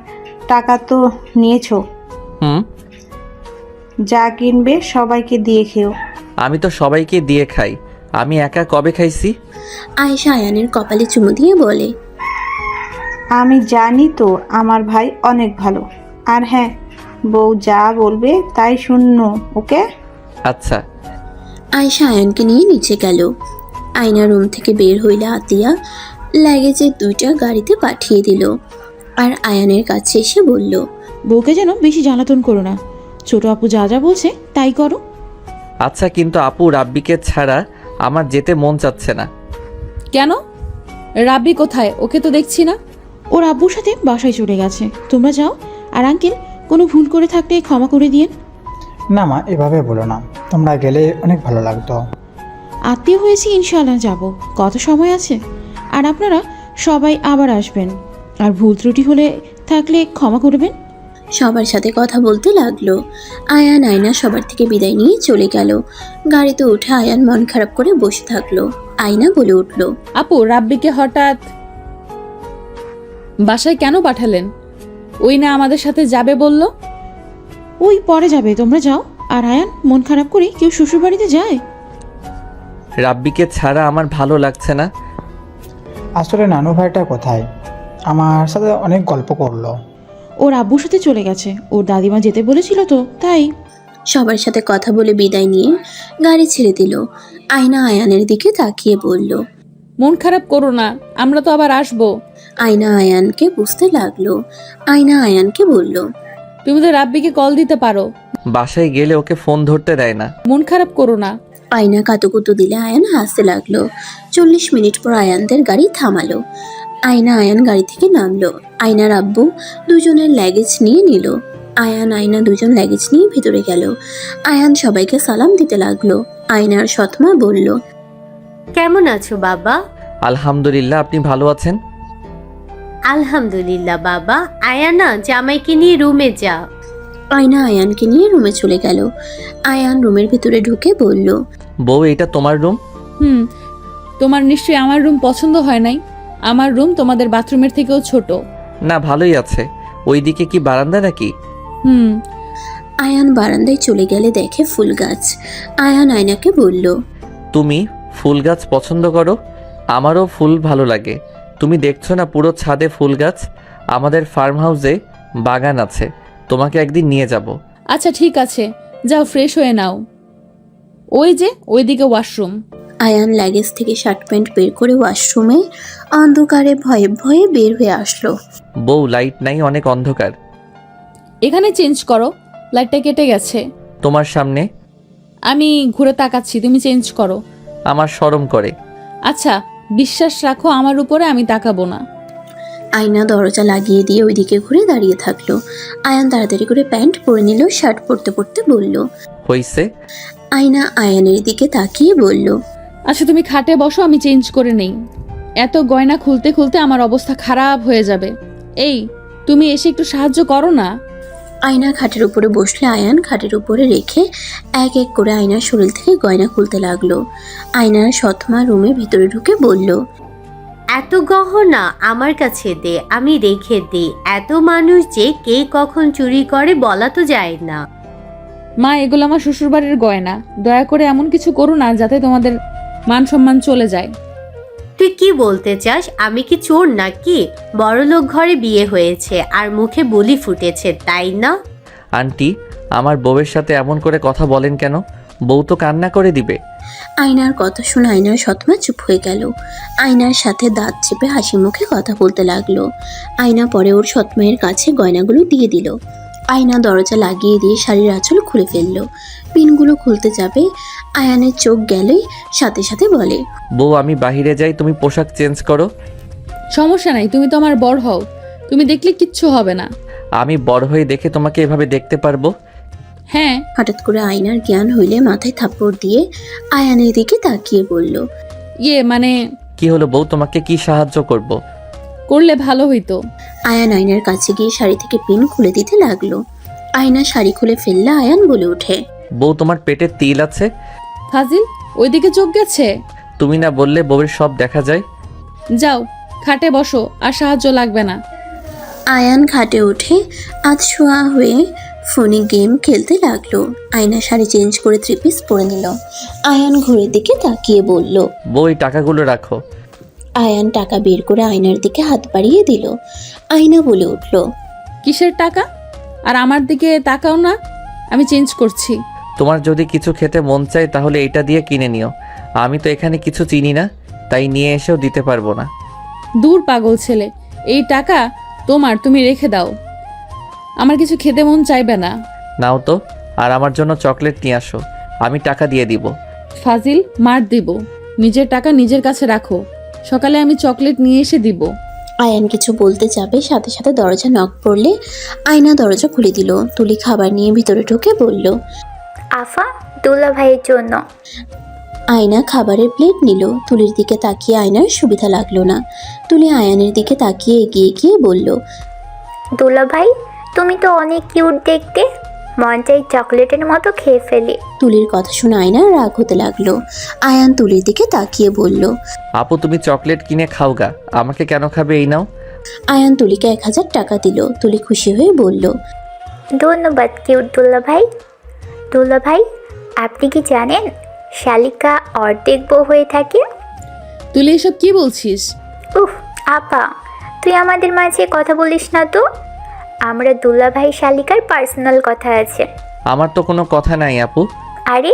টাকা তো নিয়েছো, হুম, যা কিনবে সবাইকে দিয়ে খেও। আমি তো সবাইকে দিয়ে খাই, আমি একা কবে খাইছি? আয়েশা আয়ানের কপালে চুমু দিয়ে বলে। আমি জানি তো আমার ভাই অনেক ভালো। আর হ্যাঁ, বউ যা বলবে তাই শুনো, ওকে? আচ্ছা। আয়েশা আয়ানকে নিয়ে নিচে গেল। আয়না রুম থেকে বের হইলে আতিয়া লাগেজের 2টা গাড়িতে পাঠিয়ে দিল। আর আয়ানের কাছে এসে বলল। বউকে যেন বেশি জ্বালাতন করো না। ছোট আপু যা যা বলছে তাই করো। আচ্ছা, কিন্তু আপু রাব্বিকে ছাড়া আমার যেতে মন চাচ্ছে না। কেন? রাব্বি কোথায়? ওকে তো দেখছি না। ওর আব্বুর সাথে বাসায় চলে গেছে। তোমরা যাও। আর আঙ্কেল, কোনো ভুল করে থাকলে ক্ষমা করে দিয়েন। না মা, এভাবে বলো না। তোমরা গেলে অনেক ভালো লাগতো। আত্মীয় হয়েছি, ইনশাআল্লাহ যাব। কত সময় আছে। আর আপনারা সবাই আবার আসবেন। আর ভুল ত্রুটি হলে থাকলে ক্ষমা করবেন। সবার সাথে কথা বলতে লাগলো। আয়ান আয়না সবার থেকে বিদায় নিয়ে চলে গেল। গাড়িতে উঠে আয়ান মন খারাপ করে বসে থাকলো। আয়না বলে উঠল। আপু, রাব্বিকে হঠাৎ বাসায় কেন পাঠালেন? ওই না আমাদের সাথে যাবে বলল। ওই পরে যাবে, তোমরা যাও। আর আয়ান, মন খারাপ করে কেউ শ্বশুর বাড়িতে যায়? রাব্বিকে ছাড়া আমার ভালো লাগছে না। আসলে নানু ভাইটা কোথায়? আমার সাথে অনেক গল্প করলো। ওর আব্বুর সাথে চলে গেছে। ওর দাদিমা যেতে বলেছিল তো, তাই। সবার সাথে কথা বলে বিদায় নিয়ে গাড়ি ছেড়ে দিল। আয়না আয়ানের দিকে তাকিয়ে বলল। মন খারাপ করো না, আমরা তো আবার আসবো। আয়না আয়ানকে বুঝতে লাগলো। আয়না আয়ানকে বলল। তুমি তো রাব্বিকে কল দিতে পারো। বাসায় গেলে ওকে ফোন ধরতে দেয় না। মন খারাপ করো না। আয়না কাতুকুতু দিলে আয়ান হাসতে লাগলো। 40 মিনিট পর আয়ানদের গাড়ি থামালো। আয়ান গাড়ি থেকে নামলো। আয়নার আব্বু দুজনের লাগেজ নিয়ে নিল। আয়না দুজন লাগেজ নিয়ে ভিতরে গেল। আয়ান সবাইকে সালাম দিতে লাগলো। আয়নার সৎমা বলল, কেমন আছো বাবা? আলহামদুলিল্লাহ, আপনি ভালো আছেন? আলহামদুলিল্লাহ বাবা। আয়ানা, জামাইকে নিয়ে রুমে যা। আয়না আয়ানকে নিয়ে রুমে চলে গেল। আয়ান রুমের ভিতরে ঢুকে বলল, বউ, এটা তোমার রুম? তোমার নিশ্চয়ই আমার রুম পছন্দ হয় নাই। আমার রুম তোমাদের বাথরুমের থেকেও ছোট। না, ভালোই আছে। ওইদিকে কি বারান্দা নাকি? আয়ান বারান্দায় চলে গেলে দেখে ফুল গাছ। আয়ান আয়নাকে বলল, তুমি ফুল গাছ পছন্দ করো? আমারও ফুল ভালো লাগে। তুমি দেখছো না পুরো ছাদে ফুল গাছ? আমাদের ফার্ম হাউসে বাগান আছে, তোমাকে একদিন নিয়ে যাব। আচ্ছা ঠিক আছে, যাও ফ্রেশ হয়ে নাও। ওই যে ওইদিকে ওয়াশরুম। আয়ান লাগেজ থেকে শার্ট প্যান্ট বের করে ওয়াশরুমে অন্ধকারে ভয়ে ভয়ে বের হয়ে আসলো। বউ, লাইট নাই, অনেক অন্ধকার। এখানে চেঞ্জ করো, লাইটটা কেটে গেছে। তোমার সামনে? আমি ঘুরে তাকাচ্ছি, তুমি চেঞ্জ করো। আমার শরম করে। আচ্ছা, বিশ্বাস রাখো আমার উপরে, আমি তাকাবো না। আয়না দরজা লাগিয়ে দিয়ে ওইদিকে ঘুরে দাঁড়িয়ে থাকলো। আয়ান তাড়াতাড়ি করে প্যান্ট পরে নিল। শার্ট পরতে পরতে বলল, হইছে? আয়না আয়ানের দিকে তাকিয়ে বলল, আচ্ছা তুমি খাটে বসো, আমি চেঞ্জ করে নেই। এত গয়না খুলতে খুলতে আমার অবস্থা খারাপ হয়ে যাবে। এই, তুমি এসে একটু সাহায্য করো না। আয়না খাটের উপরে বসলে আয়ান খাটের উপরে রেখে এক এক করে আয়নার শরীর থেকে গয়না খুলতে লাগলো। আয়নার সৎমা রুমের ভিতরে ঢুকে বলল, এত গহনা আমার কাছে দে, আমি রেখে দিই। এত মানুষ যে কে কখন চুরি করে বলা তো যায় না। মা, এগুলো আমার শ্বশুরবাড়ির গয়না। দয়া করে এমন কিছু করো না যাতে তোমাদের মান সম্মান চলে যায়। তুই কি বলতে চাস? আমি কি চোর নাকি? বড়লোক ঘরে বিয়ে হয়েছে আর মুখে বুলি ফুটেছে, তাই না? আন্টি, আমার বউয়ের সাথে এমন করে কথা বলেন কেন? বউ তো কান্না করে দিবে। আয়নার কথা শুনে আয়নার সৎমা চুপ হয়ে গেল। আয়নার সাথে দাঁত চেপে হাসি মুখে কথা বলতে লাগলো। আয়না পরে ওর সৎমায়ের কাছে গয়নাগুলো দিয়ে দিল। আয়না দরজা লাগিয়ে দিয়ে শাড়ির আঁচল খুলে ফেললো। পিনগুলো খুলতে যাবে, আয়ানের চোখ গেলেই সাথে সাথে বলে, বউ, আমি বাহিরে যাই, তুমি পোশাক চেঞ্জ করো। সমস্যা নাই, তুমি তো আমার বড় হও, তুমি দেখলে কিচ্ছু হবে না। আমি বড় হয়ে দেখে তোমাকে এভাবে দেখতে পারবো? হ্যাঁ। হঠাৎ করে আয়নার জ্ঞান হইলে মাথায় থাপ্পড় দিয়ে আয়ানের দিকে তাকিয়ে বলল, মানে কি হলো বউ, তোমাকে কি সাহায্য করব? করলে ভালো হইতো। আয়ান আয়নার কাছে গিয়ে শাড়ি থেকে পিন খুলে দিতে লাগলো। আয়না শাড়ি খুলে ফেললে আয়ান বলে ওঠে, বউ, তোমার পেটে তিল আছে? ফাজিল, ওইদিকে চোখ গেছে। তুমি না বললে বউয়ের সব দেখা যায়? যাও খাটে বসো, আর সাহায্য লাগবে না। আয়ান খাটে উঠে আধশোয়া হয়ে ফোনে গেম খেলতে লাগলো। আয়না শাড়ি চেঞ্জ করে 3 পিস পরে নিল। আয়ান ঘড়ির দিকে তাকিয়ে বলল, বউ, এই টাকাগুলো রাখো। আয়ান টাকা বের করে আয়নার দিকে হাত বাড়িয়ে দিল। আয়না বলে উঠল, কিসের টাকা? আর আমার দিকে তাকাও না, আমি চেঞ্জ করছি। তোমার যদি কিছু খেতে মন চায় তাহলে এটা দিয়ে কিনে নিও। আমি তো এখানে কিছু চিনি না, তাই নিয়ে এসেও দিতে পারবো না। দূর পাগল ছেলে, এই টাকা তোমার, তুমি রেখে দাও। আমার কিছু খেতে মন চাইবে না। নাও তো, আর আমার জন্য চকলেট নিয়ে আসো, আমি টাকা দিয়ে দিব। ফাজিল, মার দিব। নিজের টাকা নিজের কাছে রাখো, সকালে আমি চকলেট নিয়ে এসে দিব। আয়ান কিছু বলতে যাবে, সাথে সাথে দরজা নক পড়লে আয়না দরজা খুলে দিল। তুলি খাবার নিয়ে ভিতরে ঢুকে বলল, আফা, দুলা ভাইয়ের জন্য। আয়না খাবারের প্লেট নিল। তুলির দিকে তাকিয়ে আয়নার সুবিধা লাগলো না। তুলি আয়ানের দিকে তাকিয়ে এগিয়ে গিয়ে বলল, দুলা ভাই, তুমি তো অনেক কিউট দেখতে, মন চাই চকলেটের মতো খেয়ে ফেলি। তুলির কথা শুনে আয়নার রাগ হতে লাগলো। আয়ান তুলির দিকে তাকিয়ে বলল, আপু, তুমি চকলেট কিনে খাও গা, আমাকে কেন খাবে? এই নাও। আয়ান তুলিকে 1000 টাকা দিল। তুলি খুশি হয়ে বলল, ধন্যবাদ কিউট দুলা ভাই। দুলা ভাই, আপনি কি জানেন শালিকা অর্ধেক বউ হয়ে থাকে? তুই এসব কি বলছিস? উফ আপা, তুই আমাদের মাঝে কথা বলিস না তো। আমরা দুলা ভাই শালিকার পার্সোনাল কথা আছে। আমার তো কোনো কথা নাই আপু। আরে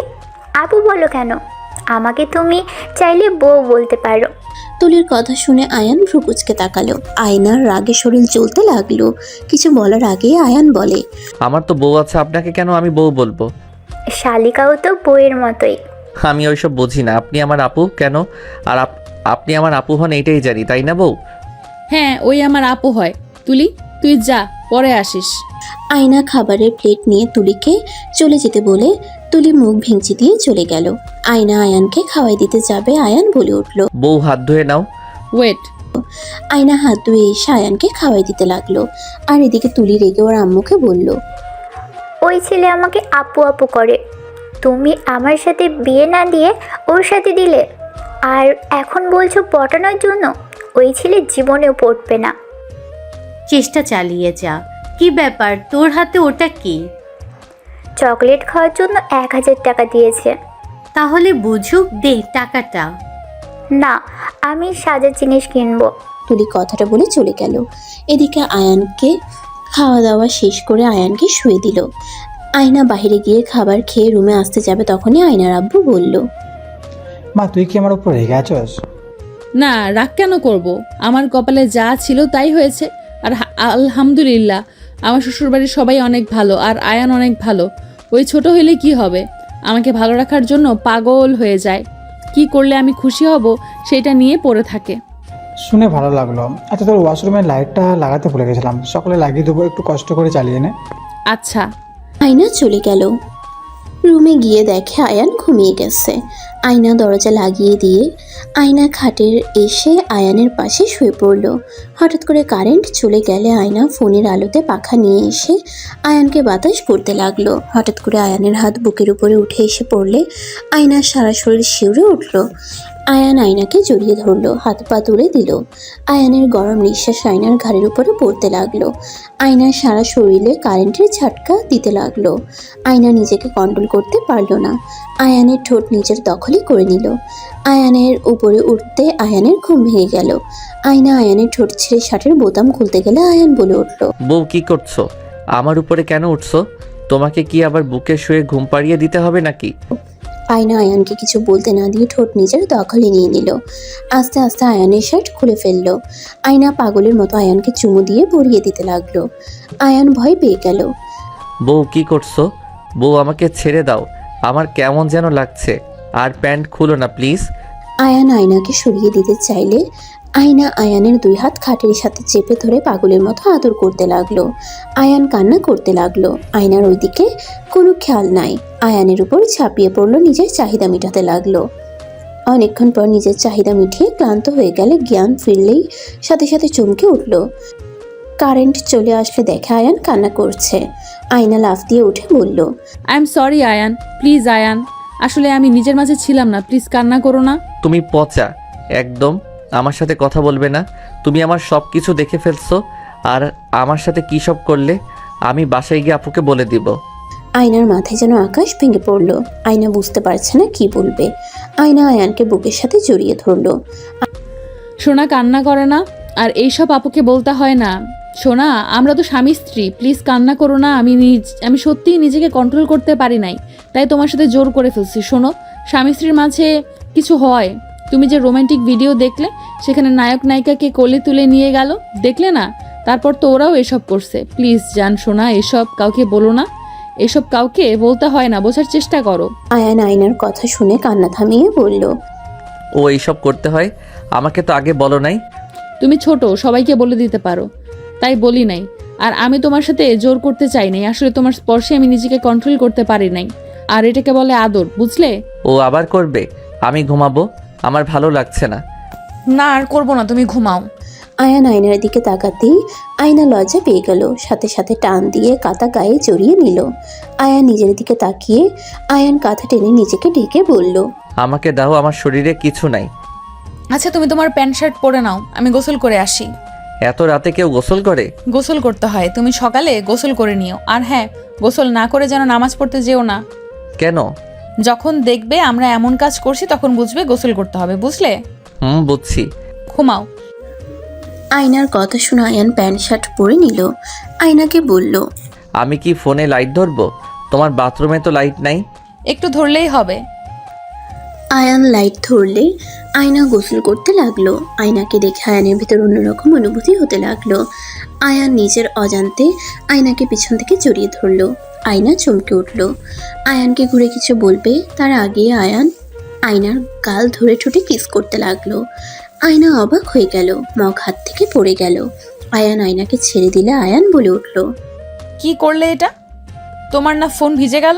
আপু বলো কেন? আমাকে তুমি চাইলে বউ বলতে পারো। তুলির কথা শুনে আয়ান ভ্রুকুচকে তাকালো। আয়নার রাগে শরীর জ্বলতে লাগলো। কিছু বলার আগে আয়ান বলে, আমার তো বউ আছে, আপনাকে কেন আমি বউ বলবো? শালিকাও তো বউয়ের মতোই, আমি ওইসব বুঝি না। আপনি আমার আপু কেন? আর আপনি আমার আপু হন এইটাই জানি, তাই না বউ? হ্যাঁ, ওই আমার আপু হয়। তুলি, তুই যা, পরে আসিস। আয়না খাবারের প্লেট নিয়ে তুলিকে চলে যেতে বলে তুলি মুখ ভেঙচি দিয়ে চলে গেল। আয়না আয়ানকে খাওয়াই দিতে যাবে, আয়ান বলে উঠল। বউ হাত ধুয়ে নাও। ওয়েট। আয়না হাত ধুয়ে এসে আয়ানকে খাওয়াই দিতে লাগলো। আর এদিকে তুলি রেগে ওর আম্মুকে বলল, ওই ছেলে আমাকে আপু আপু করে, তুমি আমার সাথে বিয়ে না দিয়ে ওর সাথে দিলে, আর এখন বলছো পটানোর জন্য। ওই ছেলে জীবনেও পড়বে না। চেষ্টা চালিয়ে যা। কি ব্যাপার, তোর হাতে ওটা কি? চকলেট খাওয়ার জন্য 1000 টাকা দিয়েছে। তাহলে বুঝুক দে টাকাটা। না, আমি সাজার জিনিস কিনবো। তুলি কথাটা বলে চলে গেল। এদিকে আয়ানকে খাওয়া দাওয়া শেষ করে আয়ানকে শুয়ে দিল। আয়না বাইরে গিয়ে খাবার খেয়ে রুমে আসতে যাবে, তখনই আয়নার আব্বু বলল, মা তুই কি আমার উপর রেগে আছস? না, রাগ কেন করব? আমার কপালে যা ছিল তাই হয়েছে। আর আলহামদুলিল্লাহ, আমার শ্বশুরবাড়ির সবাই অনেক ভালো, আর আয়ান অনেক ভালো। ওই ছোট হলে কি হবে, আমাকে ভালো রাখার জন্য পাগল হয়ে যায়। কি করলে আমি খুশি হব সেটা নিয়ে পড়ে থাকে। শুনে ভালো লাগলো। আচ্ছা, তোর ওয়াশরুমের লাইটটা লাগাতে ভুলে গেছিলাম, সকালে লাগিয়ে দেবো, একটু কষ্ট করে চালিয়ে নে। আচ্ছা। আয়না চলে গেল। রুমে গিয়ে দেখে আয়ান ঘুমিয়ে গেছে। আয়না দরজা লাগিয়ে দিয়ে আয়না খাটের এসে আয়ানের পাশে শুয়ে পড়ল। হঠাৎ করে কারেন্ট চলে গেলে আয়না ফোনের আলোতে পাখা নিয়ে এসে আয়ানকে বাতাস করতে লাগলো। হঠাৎ করে আয়ানের হাত বুকের উপরে উঠে এসে পড়লে আয়নার সারা শরীর শিউরে উঠল। আয়ান আয়নাকে জড়িয়ে ধরলো, হাত পা তুলে দিল। আয়ানের গরম নিঃশ্বাস আয়নার ঘাড়ের উপরে পড়তে লাগলো। আয়নার সারা শরীরে কারেন্টের ঝাটকা দিতে লাগলো। আয়না নিজেকে কন্ট্রোল করতে পারলো না। আয়ানের ঠোঁট নিজের দখলই করে নিল। আয়ানের উপরে উঠতে আয়ানের ঘুম ভেঙে গেল। আয়না আয়ানের ঠোঁট ছেড়ে শার্টের বোতাম খুলতে গেলে আয়ান বলে উঠল, বউ কি করছো? আমার উপরে কেন উঠছো? তোমাকে কি আবার বুকে শুয়ে ঘুম পাড়িয়ে দিতে হবে নাকি? আয়না আয়ানকে কিছু বলতে না দিয়ে ঠোঁট নিজের দখলে নিয়ে নিল। আস্তে আস্তে আয়ানের শার্ট খুলে ফেললো। আয়না পাগলের মতো আয়ানকে চুমু দিয়ে ভরিয়ে দিতে লাগলো। আয়ান ভয় পেয়ে গেল। বউ কি করছো? বউ আমাকে ছেড়ে দাও, আমার কেমন যেন লাগছে। আর প্যান্ট খুলো না প্লিজ। আয়ান আয়নাকে সরিয়ে দিতে চাইলে আয়না আয়ানের দুই হাত খাটের সাথে চেপে ধরে পাগলের মতো আদর করতে লাগলো। আয়ান কান্না করতে লাগলো। আয়নার ওইদিকে কোনো খেয়াল নাই। আয়ানের উপর ঝাঁপিয়ে পড়লো, নিজের চাহিদা মেটাতে লাগলো। অনেকক্ষণ পর নিজের চাহিদা মিটিয়ে ক্লান্ত হয়ে গেলে জ্ঞান ফিরলেই সাথে সাথে চমকে উঠল। কারেন্ট চলে আসলে দেখে আয়ান কান্না করছে। আয়না লাফ দিয়ে উঠে বলল, I am sorry Ayaan, please Ayaan, আসলে আমি নিজের মাঝে ছিলাম না, প্লিজ কান্না করো না। তুমি পচা, একদম আমার সাথে কথা বলবে না। তুমি আমার সব কিছু দেখে ফেলছো, আর আমার সাথে কী সব করলে আমি বাসায় গিয়ে আপুকে বলে দিব। আয়নার মাথায় যেন আকাশ ভেঙে পড়ল। আয়না বুঝতে পারছে না কি বলবে। আয়না আয়ানকে বুকের সাথে জড়িয়ে ধরলো। সোনা, কান্না করে না, আর এইসব আপুকে বলতে হয় না। সোনা, আমরা তো স্বামী স্ত্রী, প্লিজ কান্না করো না। আমি সত্যিই নিজেকে কন্ট্রোল করতে পারি নাই, তাই তোমার সাথে জোর করে ফেলছি। শোনো, স্বামী স্ত্রীর মাঝে কিছু হয়। তুমি যে রোমান্টিক ভিডিও দেখলে, সেখানে নায়ক নায়িকাকে কোলে তুলে নিয়ে গেল, দেখলে না? তারপর তো ওরাও এসব করছে। প্লিজ জান সোনা, এসব কাউকে বলো না, এসব কাউকে বলতে হয় না, বোঝার চেষ্টা করো। আয়ান আয়নার কথা শুনে কান্না থামিয়ে বলল, ও এইসব করতে হয়, আমাকে তো আগে বলো নাই। তুমি ছোট, সবাইকে বলে দিতে পারো, তাই বলি নাই। আর আমি তোমার সাথে জোর করতে চাই নাই, আসলে তোমার স্পর্শে আমি নিজেকে কন্ট্রোল করতে পারি নাই। আর এটাকে বলে আদর, বুঝলে? ও আবার করবে? আমি ঘুমাবো, আমার ভালো লাগছে না। না, আর করবো না, তুমি ঘুমাও। আয়ান আয়নার দিকে তাকাতেই আয়না লজ্জা পেয়ে গেল। সাথে সাথে টান দিয়ে কাঁথা গায়ে জড়িয়ে নিল। আয়ান নিজের দিকে তাকিয়ে আয়ান কাঁথা টেনে নিজেকে ঢেকে বলল, আমাকে দাও, আমার শরীরে কিছু নাই। আচ্ছা, তুমি তোমার প্যান্ট শার্ট পরে নাও, আমি গোসল করে আসি। এত রাতে কেউ গোসল করে? গোসল করতে হয়, তুমি সকালে গোসল করে নিও। আর হ্যাঁ, গোসল না করে যেন নামাজ পড়তে যেও না। কেন? যখন দেখবে আমরা এমন কাজ করছি, তখন বুঝবে গোসল করতে হবে, বুঝলে? বুঝছি। ঘুমাও। আয়নার কথা শুনে আয়ান প্যান্ট শার্ট পরে নিল। আয়নাকে বলল, আমি কি ফোনে লাইট ধরবো? তোমার বাথরুমে তো লাইট নাই। একটু ধরলেই হবে। আয়ান লাইট ধরলে আয়না গোসল করতে লাগলো। আয়নাকে দেখে আয়ানের ভিতর অন্যরকম অনুভূতি হতে লাগলো। আয়ান নিজের অজান্তে আয়নাকে পিছন থেকে জড়িয়ে ধরলো। আয়না চমকে উঠল। আয়ানকে ঘুরে কিছু বলবে তার আগে আয়ান আয়নার গাল ধরে ঠোঁটে কিস করতে লাগলো। আয়না অবাক হয়ে গেল, মগ হাত থেকে পড়ে গেল। আয়ান আয়নাকে ছেড়ে দিলে আয়ান বলে উঠল, কি করলে এটা? তোমার না ফোন ভিজে গেল?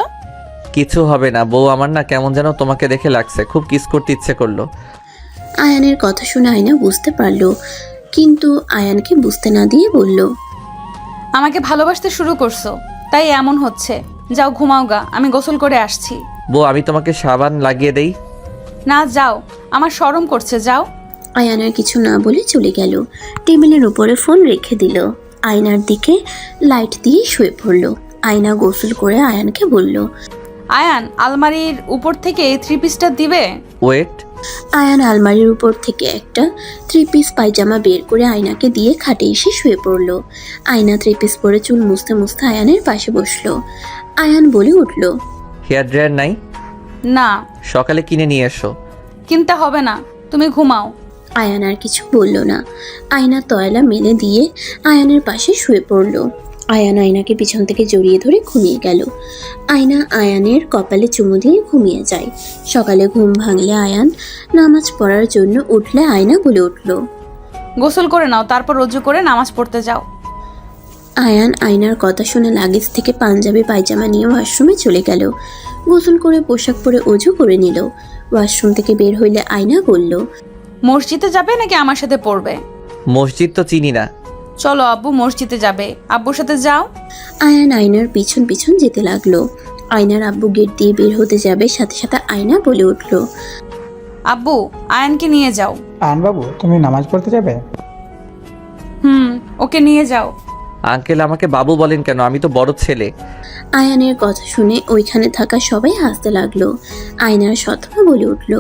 কিছু হবে না বউ, আমার না কেমন যেন তোমাকে দেখে লাগছে, খুব কিস করতে ইচ্ছে করলো। আয়ানের কথা শুনে আয়না বুঝতে পারলো, কিন্তু আয়ানকে বুঝতে না দিয়ে বলল, আমাকে ভালোবাসতে শুরু করছো, তাই এমন হচ্ছে। যাও ঘুমাও গা, আমি গোসল করে আসছি। বউ আমি তোমাকে সাবান লাগিয়ে দেই। না যাও, আমার শরম করছে, যাও। আয়ান আর কিছু না বলে চলে গেল। টেবিলের উপরে ফোন রেখে দিল। আয়নার দিকে লাইট দিয়ে শুয়ে পড়ল। আয়না গোসল করে আয়ানকে বলল, আয়ান, আলমারির উপর থেকে 3 পিসটা দিবে? ওয়েট। আয়ান আলমারির উপর থেকে একটা 3 পিস পায়জামা বের করে আয়নাকে দিয়ে খাটে এসে শুয়ে পড়ল। আয়না 3 পিস পরে চুল মুছতে মুছতে আয়ানের পাশে বসলো। আয়ান বলে উঠল, হেয়ার ড্রায়ার নাই? না, সকালে কিনে নিয়ে এসো। কিনতে হবে না, তুমি ঘুমাও। আয়ান আর কিছু বলল না। আয়না তয়লা মেলে দিয়ে আয়ানের পাশে শুয়ে পড়ল। আয়ান আয়নাকে পিছন থেকে জড়িয়ে ধরে ঘুমিয়ে গেল। আয়না আয়ানের কপালে চুমু দিয়ে ঘুমিয়ে যায়। সকালে ঘুম ভাঙলে আয়ান নামাজ পড়ার জন্য উঠলে আয়না বলে উঠল, গোসল করে নাও, তারপর রুজু করে নামাজ পড়তে যাও। আয়ান আয়নার কথা শুনে লাগেজ থেকে পাঞ্জাবি পায়জামা নিয়ে ওয়াশরুমে চলে গেল। গোসল করে পোশাক পরে অজু করে নিল। ওয়াশরুম থেকে বের হইলে আয়না বলল, মসজিদে যাবে নাকি আমার সাথে পড়বে? মসজিদ তো চিনি না। চলো আব্বু মসজিদে যাবে, আব্বুর সাথে যাও। আয়ান আয়নার পিছন পিছন যেতে লাগলো। আয়নার আব্বু গেট দিয়ে বের হতে যাবে, সাথে সাথে আয়না বলে উঠল, আব্বু আয়ানকে নিয়ে যাও। আয়ন বাবু, তুমি নামাজ পড়তে যাবে? ওকে নিয়ে যাও। আঙ্কেল আমাকে বাবু বলেন কেন? আমি তো বড় ছেলে। আয়ানের কথা শুনে ওইখানে থাকা সবাই হাসতে লাগলো। আয়নার সৎমা বলে উঠল,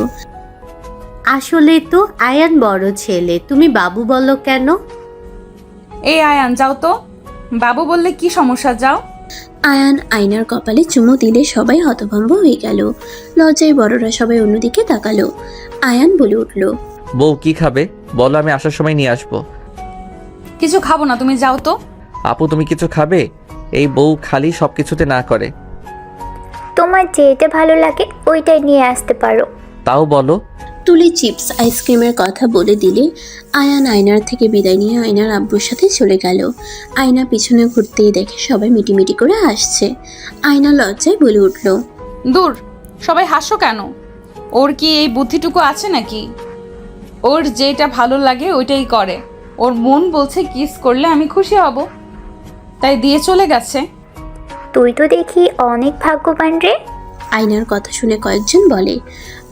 আসলে তো আয়ান বড় ছেলে, তুমি বাবু বলো কেন? এই আয়ান যাও তো, বাবু বললে কি সমস্যা, যাও। আয়ান আয়নার কপালে চুমু দিলে সবাই হতভম্ব হয়ে গেল। লজ্জায় বড়রা সবাই অন্যদিকে তাকালো। আয়ান বলে উঠল, বউ কি খাবে বলো, আমি আসার সময় নিয়ে আসবো। কিছু খাবো না, তুমি যাও তো। আপু তুমি কিছু খাবে? এই বউ খালি সব কিছুতে না করে। তোমার যেটা ভালো লাগে ওইটাই নিয়ে আসতে পারো। তাও বলো। তুলি চিপস আইসক্রিমের কথা বলে দিলে আয়ান আয়নার থেকে বিদায় নিয়ে আয়নার আব্বুর সাথে চলে গেল। আয়না পিছনে ঘুরতেই দেখে সবাই মিটিমিটি করে হাসছে। আয়না লজ্জায় বলে উঠল, দূর, সবাই হাসো কেন? ওর কি এই বুদ্ধিটুকু আছে নাকি? ওর যেটা ভালো লাগে ওইটাই করে। ওর মন বলছে কিস করলে আমি খুশি হব, তাই দিয়ে চলে গেছে। তুই তো দেখি অনেক ভাগ্যবান রে। আয়নার কথা শুনে কয়েকজন বলে,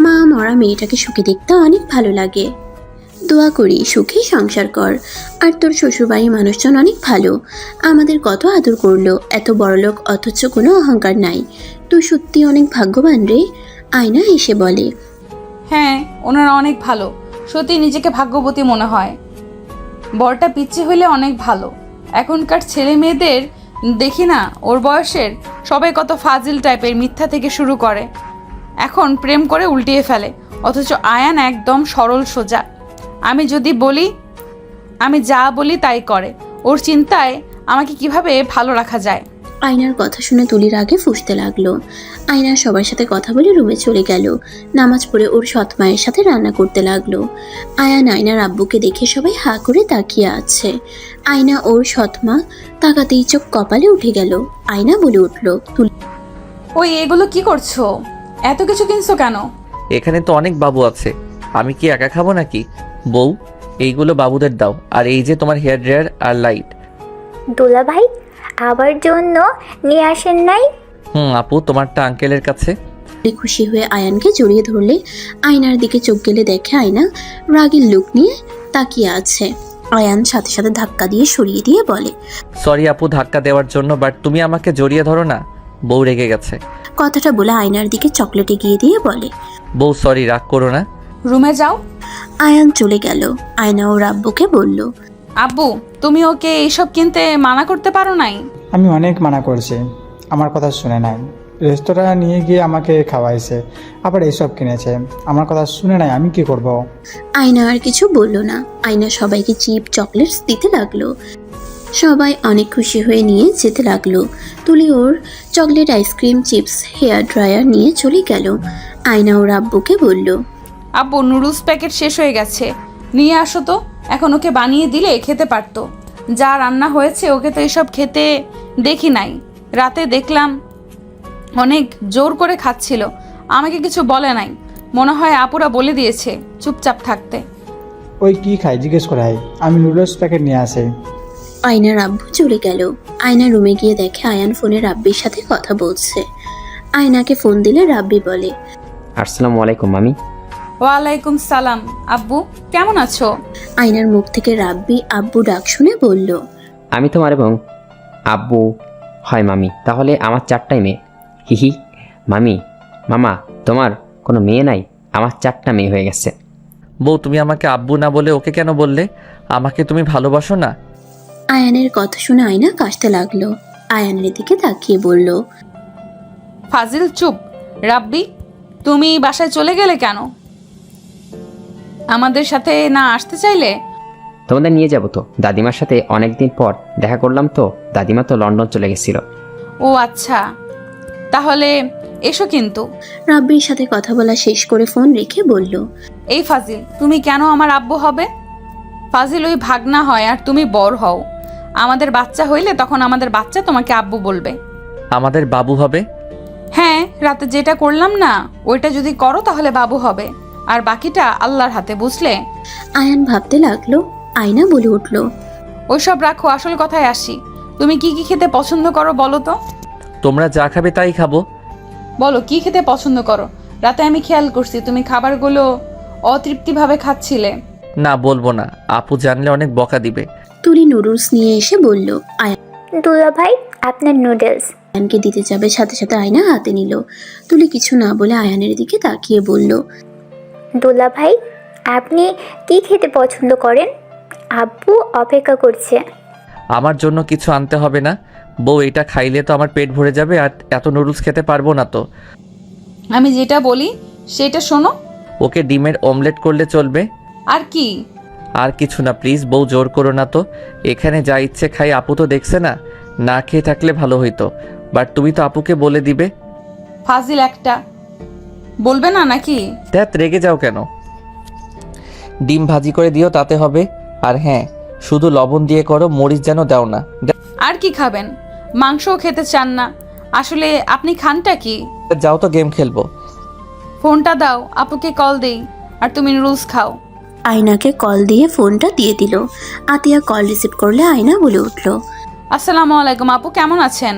মা মরা মেয়েটাকে সুখে দেখতে অনেক ভালো লাগে। দোয়া করি সুখে সংসার কর। আর তোর শ্বশুরবাড়ির মানুষজন অনেক ভালো, আমাদের কত আদর করলো, এত বড়লোক অথচ কোনো অহংকার নাই। তুই সত্যি অনেক ভাগ্যবান রে। আয়না এসে বলে, হ্যাঁ, ওনারা অনেক ভালো, সত্যি নিজেকে ভাগ্যবতী মনে হয়। বরটা পিচ্ছি হইলে অনেক ভালো। এখনকার ছেলে মেয়েদের দেখি না, ওর বয়সের সবাই কত ফাজিল টাইপের, মিথ্যা থেকে শুরু করে, এখন প্রেম করে উল্টিয়ে ফেলে। অথচ আয়ান একদম সরল সোজা। আমি যদি বলি, আমি যা বলি তাই করে। ওর চিন্তায় আমাকে কিভাবে ভালো রাখা যায়। আয়নার কথা শুনে তুলির আগে ফুঁসতে লাগলো। আয়না সবার সাথে কথা বলে রুমে চলে গেল। নামাজ পড়ে ওর সৎ মায়ের সাথে রান্না করতে লাগলো। আয়ান আয়নার আব্বুকে দেখে সবাই হা করে তাকিয়ে আছে। আয়না ওর সৎ মা তাকাতেই চোখ কপালে উঠে গেল। আয়না বলে উঠল, তুলি ওই এগুলো কি করছো? এত কিছু কিনছো কেন? এখানে তো অনেক বাবু আছে, আমি কি একা খাবো নাকি? বউ এইগুলো বাবুদের দাও, আর এই যে তোমার হেয়ার ড্রায়ার আর লাইট। দোলা ভাই আবার জন্য নিয়ে আসেন নাই? আপু তোমারটা আঙ্কেলের কাছে। খুশি হয়ে আয়ানকে জড়িয়ে ধরলে আয়নার দিকে চোখ গেলে দেখে আয়না রাগের লুক নিয়ে তাকিয়ে আছে। আয়ান সাথে সাথে ধাক্কা দিয়ে সরিয়ে দিয়ে বলে, সরি আপু ধাক্কা দেওয়ার জন্য, বাট তুমি আমাকে জড়িয়ে ধরো না। বউ রেগে গেছে। কথাটা বলে আয়নার দিকে চকলেট এগিয়ে দিয়ে বলে, বউ সরি, রাগ করো না। রুমে যাও। আয়ান চলে গেল। আয়না ওর আব্বুকে বলল, আব্বু তুমি ওকে এইসব কিনতে মানা করতে পারো নাই? আমি অনেক মানা করছি, আমার কথা শুনে নাই। রেস্তোরাঁ নিয়ে গিয়ে আমাকে খাওয়াইছে, আবার এইসব কিনেছে, আমার কথা শুনে নাই, আমি কি করব? আয়না আর কিছু বলল না। আয়না সবাইকে চিপ চকলেটস দিতে লাগলো। সবাই অনেক খুশি হয়ে নিয়ে যেতে লাগলো। তুলি ওর chocolate, ice cream, chips, hair dryer নিয়ে চলে গেল। আয়না ওর আব্বুকে বলল, আব্বু নুডলস প্যাকেট শেষ হয়ে গেছে, নিয়ে আসো তো। এখন ওকে বানিয়ে দিলে খেতে পারতো। যা রান্না হয়েছে ওকে তো এসব খেতে দেখি নাই। রাতে দেখলাম অনেক জোর করে খাচ্ছিল, আমাকে কিছু বলে নাই। মনে হয় আপুরা বলে দিয়েছে চুপচাপ থাকতে। ওই কি খায় জিজ্ঞেস করাই, আমি নুডলস প্যাকেট নিয়ে আসি। আয়নার আব্বু চলে গেল। আয়না রুমে গিয়ে দেখে আয়ান ফোনে রাব্বির সাথে কথা বলছে। আয়নাকে ফোন দিলে রাব্বি বলে, আসসালামু আলাইকুম মামি। ওয়ালাইকুম সালাম। আব্বু কেমন আছো? আয়নার মুখ থেকে রাব্বি আব্বু ডাক শুনে বলল, আমি তোমার এবং আব্বু হয় মামি, তাহলে আমার 4টাই মেয়ে। হিহি। মামি, মামা, তোমার কোনো মেয়ে নাই? আমার 4টা মেয়ে হয়ে গেছে। বউ, তুমি আমাকে আব্বু না বলে ওকে কেন বললে? আমাকে তুমি ভালোবাসো না? আয়ানের কথা শুনে আয়না কাশতে লাগলো। আয়ানের দিকে তাকিয়ে বলল, ফাজিল চুপ। রাব্বি, তুমি বাসায় চলে গেলে কেন? আমাদের সাথে না আসতে চাইলে? তোমাদের নিয়ে যাবো তো, দাদিমার সাথে অনেকদিন পর দেখা করলাম তো। দাদিমা তো লন্ডন চলে গেছিল। ও আচ্ছা, তাহলে এসো। কিন্তু রাব্বির সাথে কথা বলা শেষ করে ফোন রেখে বলল, এই ফাজিল, তুমি কেন আমার আব্বু হবে? ফাজিল ওই ভাগনা হয় আর তুমি বড় হও। আমাদের বাচ্চা হইলে তখন আমাদের বাচ্চা তোমাকে আব্বু বলবে। আমাদের বাবু হবে? হ্যাঁ, রাতে যেটা করলাম না ওইটা যদি করো তাহলে বাবু হবে, আর বাকিটা আল্লাহর হাতে, বুঝলে? আয়ান ভাবতে লাগলো। আয়না বলে উঠল, ওইসব রাখো, আসল কথায় আসি। তুমি কি কি খেতে পছন্দ করো বলো তো? তোমরা যা খাবে তাই খাবো। বলো কি খেতে পছন্দ করো। রাতে আমি খেয়াল করছি তুমি খাবারগুলো অতৃপ্তিভাবে খাচ্ছিলে। না, বলবো না, আপু জানলে অনেক বকা দিবে। তুলি নুডলস নিয়ে এসে বলল, দুলা ভাই, আপনার নুডলস। আয়ানকে দিতে যাবে, সাথে সাথে আয়না হাতে নিল। তুলি কিছু না বলে আয়ানের দিকে তাকিয়ে বলল, দুলা ভাই, আপনি কি খেতে পছন্দ করেন? আব্বু অপেক্ষা করছে। আমার জন্য কিছু আনতে হবে না বউ, এটা খাইলে তো আমার পেট ভরে যাবে, আর এত নুডলস খেতে পারবো না তো। আমি যেটা বলি সেটা শোনো। ওকে ডিমের অমলেট করলে চলবে। আর কি? আর কিছু না প্লিজ বউ, জোর করো না তো। এখানে যা ইচ্ছে খাই, আপু তো দেখছে না। না খেয়ে থাকলে ভালো হইতো, বাট তুমি তো আপুকে বলে দিবে। ফাজিল একটা, বলবে না নাকি? ধ্যাত, রেগে যাও কেন? ডিম ভাজি করে দিও, তাতে হবে। আর হ্যাঁ, শুধু লবণ দিয়ে করো, মরিচ যেন দাও না। আর কি খাবেন? মাংসও খেতে চান না? আসলে আপনি খানটা কি? যাও তো, গেম খেলবো। ফোনটা দাও, আপুকে কল দেই, আর তুমি নুডলস খাও। আয়নাকে কল দিয়ে ফোনটা দিয়ে দিল। আতিয়া কল রিসিভ করলে আয়না বলে উঠল, আসসালামু আলাইকুম আপু, কেমন আছেন?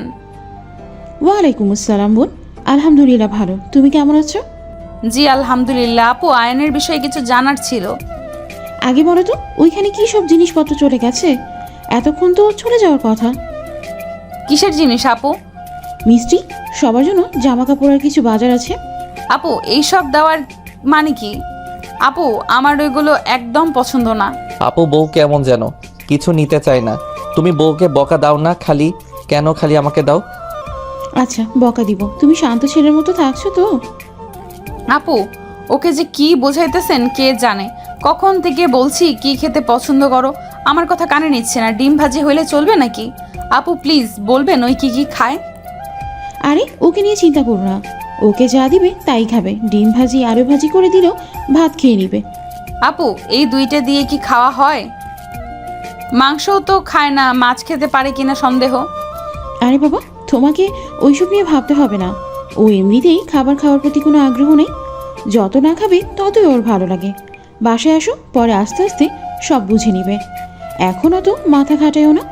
ওয়ালাইকুম আসসালাম বোন, আলহামদুলিল্লাহ ভালো। তুমি কেমন আছো? জি আলহামদুলিল্লাহ। আপু, আয়নের বিষয়ে কিছু জানার ছিল। আগে বলো তো, ওইখানে কি সব জিনিসপত্র চলে গেছে? এতক্ষণ তো চলে যাওয়ার কথা। কিসের জিনিস আপু? মিষ্টি, সবার জন্য জামা কাপড় আর কিছু বাজার আছে। আপু, এইসব দেওয়ার মানে কি? আপু, আমার ওইগুলো একদম পছন্দ না। আপু বউ কেমন যেন কিছু নিতে চায় না। তুমি বউকে বকা দাও না, খালি কেন খালি আমাকে দাও। আচ্ছা, বকা দিব। তুমি শান্ত ছেলের মতো থাকছো তো? আপু, ওকে যে কি বোঝাইতেছেন কে জানে। কখন থেকে বলছি কি খেতে পছন্দ করো, আমার কথা কানে নিচ্ছে না। ডিম ভাজি হইলে চলবে নাকি? আপু প্লিজ বলবেন ওই কি কি খায়। আরে ওকে নিয়ে চিন্তা করো না, ওকে যা দিবে তাই খাবে। ডিম ভাজি, আলু ভাজি করে দিলেও ভাত খেয়ে নিবে। আপু, এই দুইটা দিয়ে কি খাওয়া হয়? মাংসও তো খায় না, মাছ খেতে পারে কিনা সন্দেহ। আরে বাবা, তোমাকে ওইসব নিয়ে ভাবতে হবে না। ও এমনিতেই খাবার খাওয়ার প্রতি কোনো আগ্রহ নেই। যত না খাবে ততই ওর ভালো লাগে। বাসায় আসো, পরে আস্তে আস্তে সব বুঝে নিবে। এখনও তো মাথা খাটায়ও না।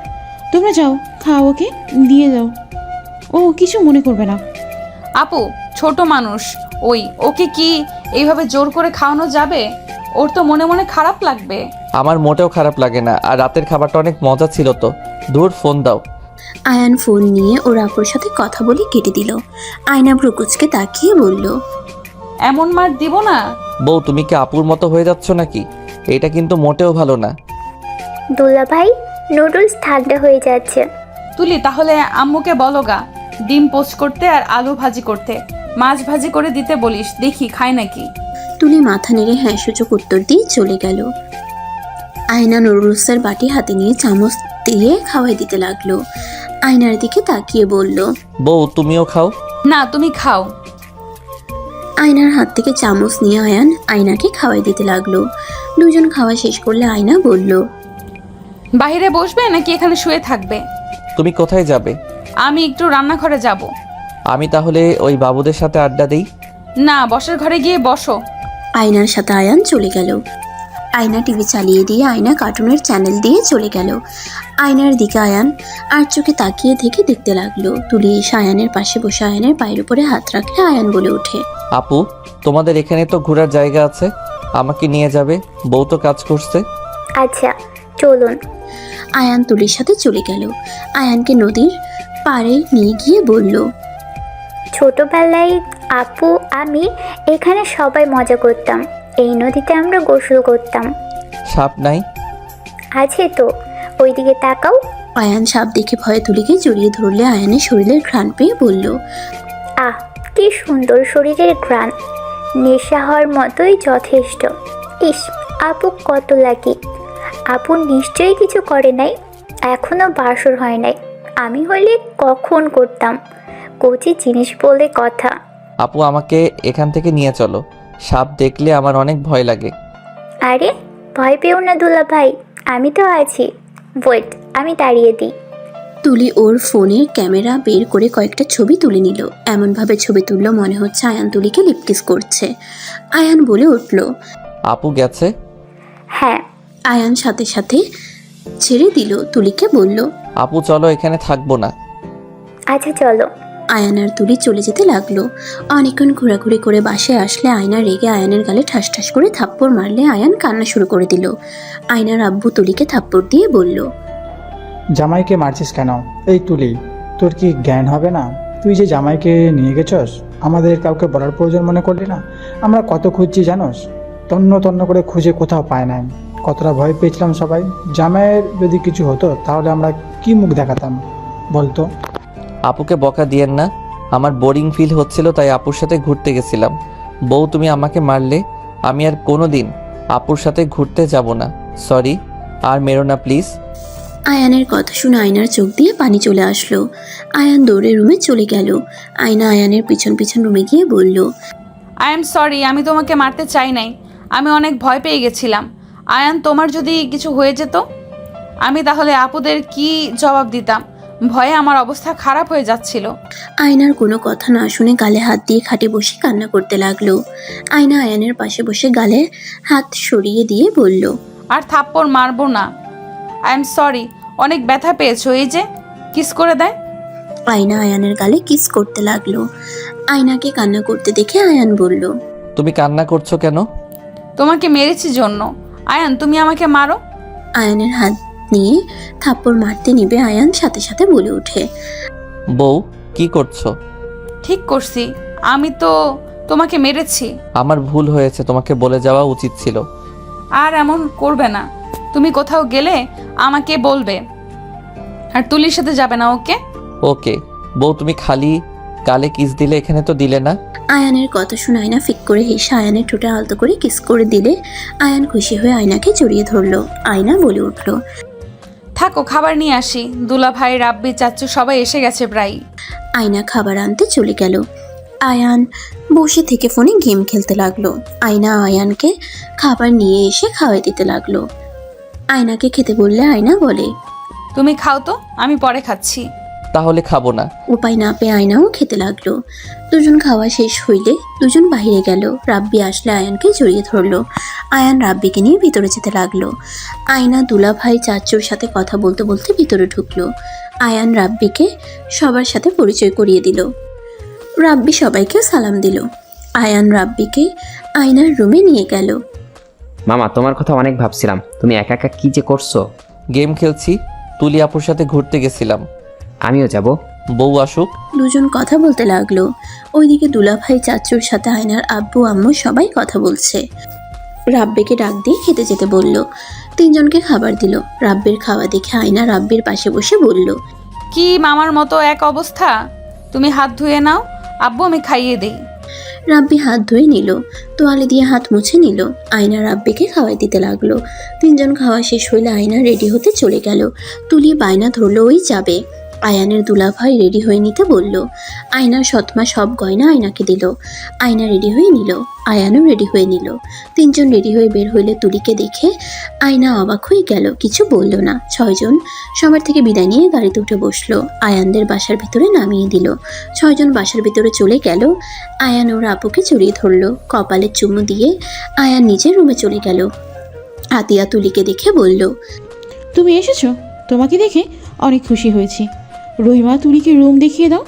তোমরা যাও, খাও, ওকে দিয়ে দাও, ও কিছু মনে করবে না। আপু, ছোট মানুষ, ওকে কি এইভাবে জোর করে খাওয়ানো যাবে? ওর তো মনে মনে খারাপ লাগবে। আমার মোটেও খারাপ লাগে না, আর রাতের খাবারটা অনেক মজা ছিল তো। দূর, ফোন দাও। আয়ান ফোন নিয়ে ওর আপুর সাথে কথা বলে কেটে দিল। আয়না ভ্রুকুচকে তাকিয়ে বলল, এমন মার দিব না। বউ, তুমি কি আপুর মতো হয়ে যাচ্ছ নাকি? এটা কিন্তু মোটেও ভালো না। দুলা ভাই, নুডলস ঠান্ডা হয়ে যাচ্ছে। তুলি, তাহলে আম্মুকে বলো গা ডিম পোস্ট করতে আর আলু ভাজি করতে, মাছ ভাজি করে দিতে বলিস, দেখি খায় নাকি। তুলি মাথা নেড়ে হ্যাঁ সূচক উত্তর দিয়ে চলে গেল। আয়না নুডলসের বাটি হাতে নিয়ে চামচ দিয়ে খাওয়াই দিতে লাগলো। আয়নার দিকে তাকিয়ে বলল, বউ তুমিও খাও। না, তুমি খাও। আয়নার হাত থেকে চামচ নিয়ে আয়ান আয়নাকে খাওয়াই দিতে লাগলো। দুজন খাওয়া শেষ করলে আয়না বলল, বাইরে বসবে নাকি এখানে শুয়ে থাকবে? তুমি কোথায় যাবে? আমি একটু রান্নাঘরে যাব। আমি তাহলে ওই বাবুদের সাথে আড্ডা দিই। না, বসার ঘরে গিয়ে বসো। আয়নার সাথে আয়ান চলে গেল। আয়না টিভি চালিয়ে দিয়ে আয়না কার্টুনের চ্যানেল দিয়ে চলে গেল। আয়নার দিকে আয়ান আর চোখে তাকিয়ে থেকে দেখতে লাগলো। তুলি এসে আয়ানের পাশে বসে আয়ানের পায়ের উপরে হাত রাখলে আয়ান বলে ওঠে, আপু, তোমাদের এখানে তো ঘোরার জায়গা আছে, আমাকে নিয়ে যাবে? বউ তো কাজ করছে। আচ্ছা চলুন। আয়ান তুলির সাথে চলে গেল। আয়ানকে নদীর পাড়ে নিয়ে গিয়ে বলল, ছোটবেলায় আপু আমি এখানে সবাই মজা করতাম। এই নদীতে আমরা গোসল করতাম। সাপ নাই? আছে তো, ওইদিকে তাকাও। আয়ান সাপ দেখে ভয়ে তুলিকে জড়িয়ে ধরলে আয়ানের শরীরের ঘ্রাণ পেয়ে বলল, আহ কি সুন্দর শরীরের ঘ্রাণ, নেশা হওয়ার মতোই যথেষ্ট। ইস, আপু কত লাকি। আপু নিশ্চয়ই কিছু করে নাই, এখনো বাসর হয় নাই। আমি হলে কখন করতাম, কচি জিনিস বলে কথা। আপু, আমাকে এখান থেকে নিয়ে চলো, সাপ দেখলে আমার অনেক ভয় লাগে। আরে ভয় পেও না দুলা ভাই, আমি তো আছি। ওয়েট, আমি তাড়িয়ে দিই। তুলি ওর ফোনের ক্যামেরা বের করে কয়েকটা ছবি তুলে নিল। এমনভাবে ছবি তুললো মনে হচ্ছে আয়ান তুলিকে লিপকিস করছে। আয়ান বলে উঠল, আপু গেছে? হ্যাঁ। আয়ান সাথে সাথে ছেড়ে দিল। তুলিকে বলল, আপু চলো, এখানে থাকবো না। আচ্ছা চলো। আয়ান আর তুলি চলে যেতে লাগলো। অনেকক্ষণ ঘোরাঘুরি করে বাসায় আসলে আয়না রেগে আয়ানের গালে ঠাস ঠাস করে থাপ্পড় মারলে আয়ান কান্না শুরু করে দিল। আয়নার আব্বু তুলিকে থাপ্পড় দিয়ে বলল, জামাইকে মারছিস কেন? এই তুলি, তোর কি জ্ঞান হবে না? তুই যে জামাইকে নিয়ে গেছস, আমাদের কাউকে বলার প্রয়োজন মনে করলি না? আমরা কত খুঁজছি জানোস? তন্ন তন্ন করে খুঁজে কোথাও পায় নাই। কতটা ভয় পেয়েছিলাম সবাই। জামাইয়ের যদি কিছু হতো তাহলে আমরা কি মুখ দেখাতাম বলতো? আপুকে বকা দিয়েন না, আমার বোরিং ফিল হচ্ছিল তাই আপুর সাথে ঘুরতে গেছিলাম। বউ তুমি আমাকে মারলে আমি আর কোনো দিন আপুর সাথে ঘুরতে যাব না। সরি, আর মেরো না প্লিজ। আয়ানের কথা শুনে আয়নার চোখ দিয়ে পানি চলে আসলো। আয়ান দৌড়ে রুমে চলে গেল। আয়না আয়ানের পিছন পিছন রুমে গিয়ে বলল, আই এম সরি, আমি তোমাকে মারতে চাই নাই। আমি অনেক ভয় পেয়ে গেছিলাম। আয়ান, তোমার যদি কিছু হয়ে যেত, আমি তাহলে আপুদের কি জবাব দিতাম? ভয়ে আমার অবস্থা খারাপ হয়ে যাচ্ছিল। আয়নার কোনো কথা না শুনে গালে হাত দিয়ে খাটে বসে কান্না করতে লাগলো। আয়না আয়ানের পাশে বসে গালে হাত সরিয়ে দিয়ে বলল, আর থাপ্পড় মারবো না। আই এম সরি, অনেক ব্যথা পেয়েছো। এই যে কিস করে দেয়। আয়না আয়ানের গালে কিস করতে লাগলো। আয়নাকে কান্না করতে দেখে আয়ান বলল, তুমি কান্না করছো কেন? তোমাকে মেরেছি জন্য। আয়ান, তুমি আমাকে মারো। আয়ানের হাত নিয়ে থাপ্পড় মারতে নিবে আয়ান সাথে সাথে বলে ওঠে, বউ কি করছো? ঠিক করছি, আমি তো তোমাকে মেরেছি। আমার ভুল হয়েছে, তোমাকে বলে যাওয়া উচিত ছিল। আর এমন করবে না। তুমি কোথাও গেলে আমাকে বলবে, আর তুলির সাথে যাবে না, ওকে? ওকে। বউ তুমি খালি গালে কিস দিলে, এখানে তো দিলে না। আয়ানের কথা শুনে আয়না ফিক করে হেসে আয়ানের ঠোঁটে আলতো করে কিস করে দিলে আয়ান খুশি হয়ে আয়নাকে জড়িয়ে ধরলো। আয়না বলে উঠল, থাকো, খাবার নিয়ে আসি। দুলা ভাই, রাব্বি, চাচ্চু সবাই এসে গেছে প্রায়। আয়না খাবার আনতে চলে গেল। আয়ান বসে থেকে ফোনে গেম খেলতে লাগলো। আয়না আয়ানকে খাবার নিয়ে এসে খাওয়াই দিতে লাগলো। আয়নাকে খেতে বললে আয়না বলে, তুমি খাও তো, আমি পরে খাচ্ছি। তাহলে খাবো না। উপায় না পেয়ে আয়নাও খেতে লাগলো। দুজন খাওয়া শেষ হইলে দুজন বাইরে গেল। রাব্বি আসলে আয়ানকে জড়িয়ে ধরলো। আয়ান রাব্বিকে নিয়ে ভিতরে যেতে লাগলো। আয়না দুলা ভাই চাচুর সাথে কথা বলতে বলতে ভিতরে ঢুকলো। আয়ান রাব্বিকে সবার সাথে পরিচয় করিয়ে দিল। রাব্বি সবাইকে সালাম দিল। আয়ান রাব্বিকে আয়নার রুমে নিয়ে গেল। মামা, তোমার কথা অনেক ভাবছিলাম। তুমি একা একা কি যে করছো? গেম খেলছি, তুলি আপুর সাথে ঘুরতে গেছিলাম। আমিও যাব। বউ আসুক। দুজন কথা বলতে লাগলো। ওইদিকে দুলাভাই চাচুর সাথে আয়নার আব্বু আম্মু সবাই কথা বলছে। রাব্বিকে ডাক দিয়ে খেতে যেতে বলল। তিনজনকে খাবার দিল। রাব্বির খাওয়া দেখে আয়না রাব্বির পাশে বসে বলল, কি মামার মতো এক অবস্থা? তুমি হাত ধুয়ে নাও, আব্বু আমি খাইয়ে দেই। রাব্বি হাত ধুয়ে নিল, তোয়ালে দিয়ে হাত মুছে নিল। আয়না রাব্বিকে খাওয়াই দিতে লাগলো। তিনজন খাওয়া শেষ হইলে আয়না রেডি হতে চলে গেল। তুলি বায়না ধরলো ওই যাবে। আয়ানের দুলাভাই রেডি হয়ে নিতে বলল। আয়নার সৎমা সব গয়না আয়নাকে দিল। আয়না রেডি হয়ে নিল, আয়ানও রেডি হয়ে নিল। তিনজন রেডি হয়ে বের হইলে তুলিকে দেখে আয়না অবাক হয়ে গেল, কিছু বলল না। ছয়জন সবার থেকে বিদায় নিয়ে গাড়িতে উঠে বসলো। আয়ানদের বাসার ভিতরে নামিয়ে দিল। ছয়জন বাসার ভিতরে চলে গেল। আয়ান ওর আপুকে জড়িয়ে ধরলো, কপালে চুমু দিয়ে আয়ান নিজের রুমে চলে গেল। আতিয়া তুলিকে দেখে বলল, তুমি এসেছো, তোমাকে দেখে অনেক খুশি হয়েছি। রহিমা, তুলিকে রুম দেখিয়ে দাও।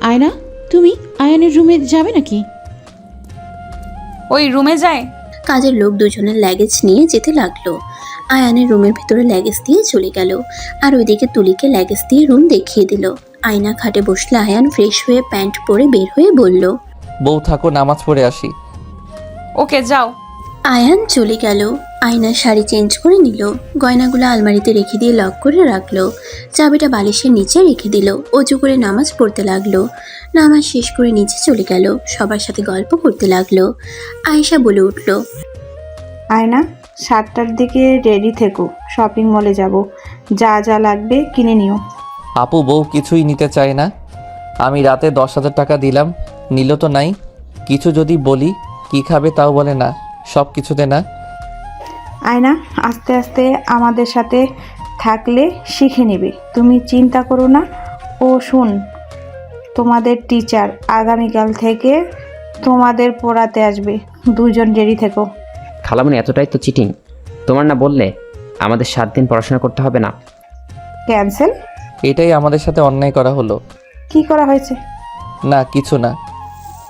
আয়না, তুমি আয়ানের রুমে যাবে নাকি? ওই রুমে যায়। কাজের লোক দুজনের ল্যাগেজ নিয়ে যেতে লাগলো। আয়ানের রুমের ভিতরে ল্যাগেজ দিয়ে চলে গেল, আর ওইদিকে তুলিকে ল্যাগেজ দিয়ে রুম দেখিয়ে দিল। আয়না খাটে বসলে আয়ান ফ্রেশ হয়ে প্যান্ট পরে বের হয়ে বলল, বউ থাকো, নামাজ পড়ে আসি। ওকে যাও। আয়ান চলে গেল। আয়না শাড়ি চেঞ্জ করে নিল, গয়নাগুলো আলমারিতে রেখে দিয়ে লক করে রাখলো। চাবিটা বালিশের নিচে রেখে দিল। অজু করে নামাজ পড়তে লাগলো। নামাজ শেষ করে নিচে চলে গেল, সবার সাথে গল্প করতে লাগলো। আয়েশা বলে উঠল, আয়না, 7টার দিকে রেডি থেকো, শপিং মলে যাব, যা যা লাগবে কিনে নিও। আপু বউ কিছুই নিতে চায় না। আমি রাতে 10,000 টাকা দিলাম, নিল তো নাই। কিছু যদি বলি কি খাবে তাও বলে না, সব কিছুতে না। আয়না, আস্তে আস্তে আমাদের সাথে থাকলে শিখে নেবে, তুমি চিন্তা করো না। ও শুন, তোমাদের টিচার আগামীকাল থেকে তোমাদের পড়াতে আসবে, দুজন রেডি থেকো। খালামণি এতটাই তো চিটিং। তোমার না বললে আমাদের 7 দিন পড়াশোনা করতে হবে না? ক্যান্সেল? এটাই আমাদের সাথে অন্যায় করা হলো। কি করা হয়েছে? না কিছু না।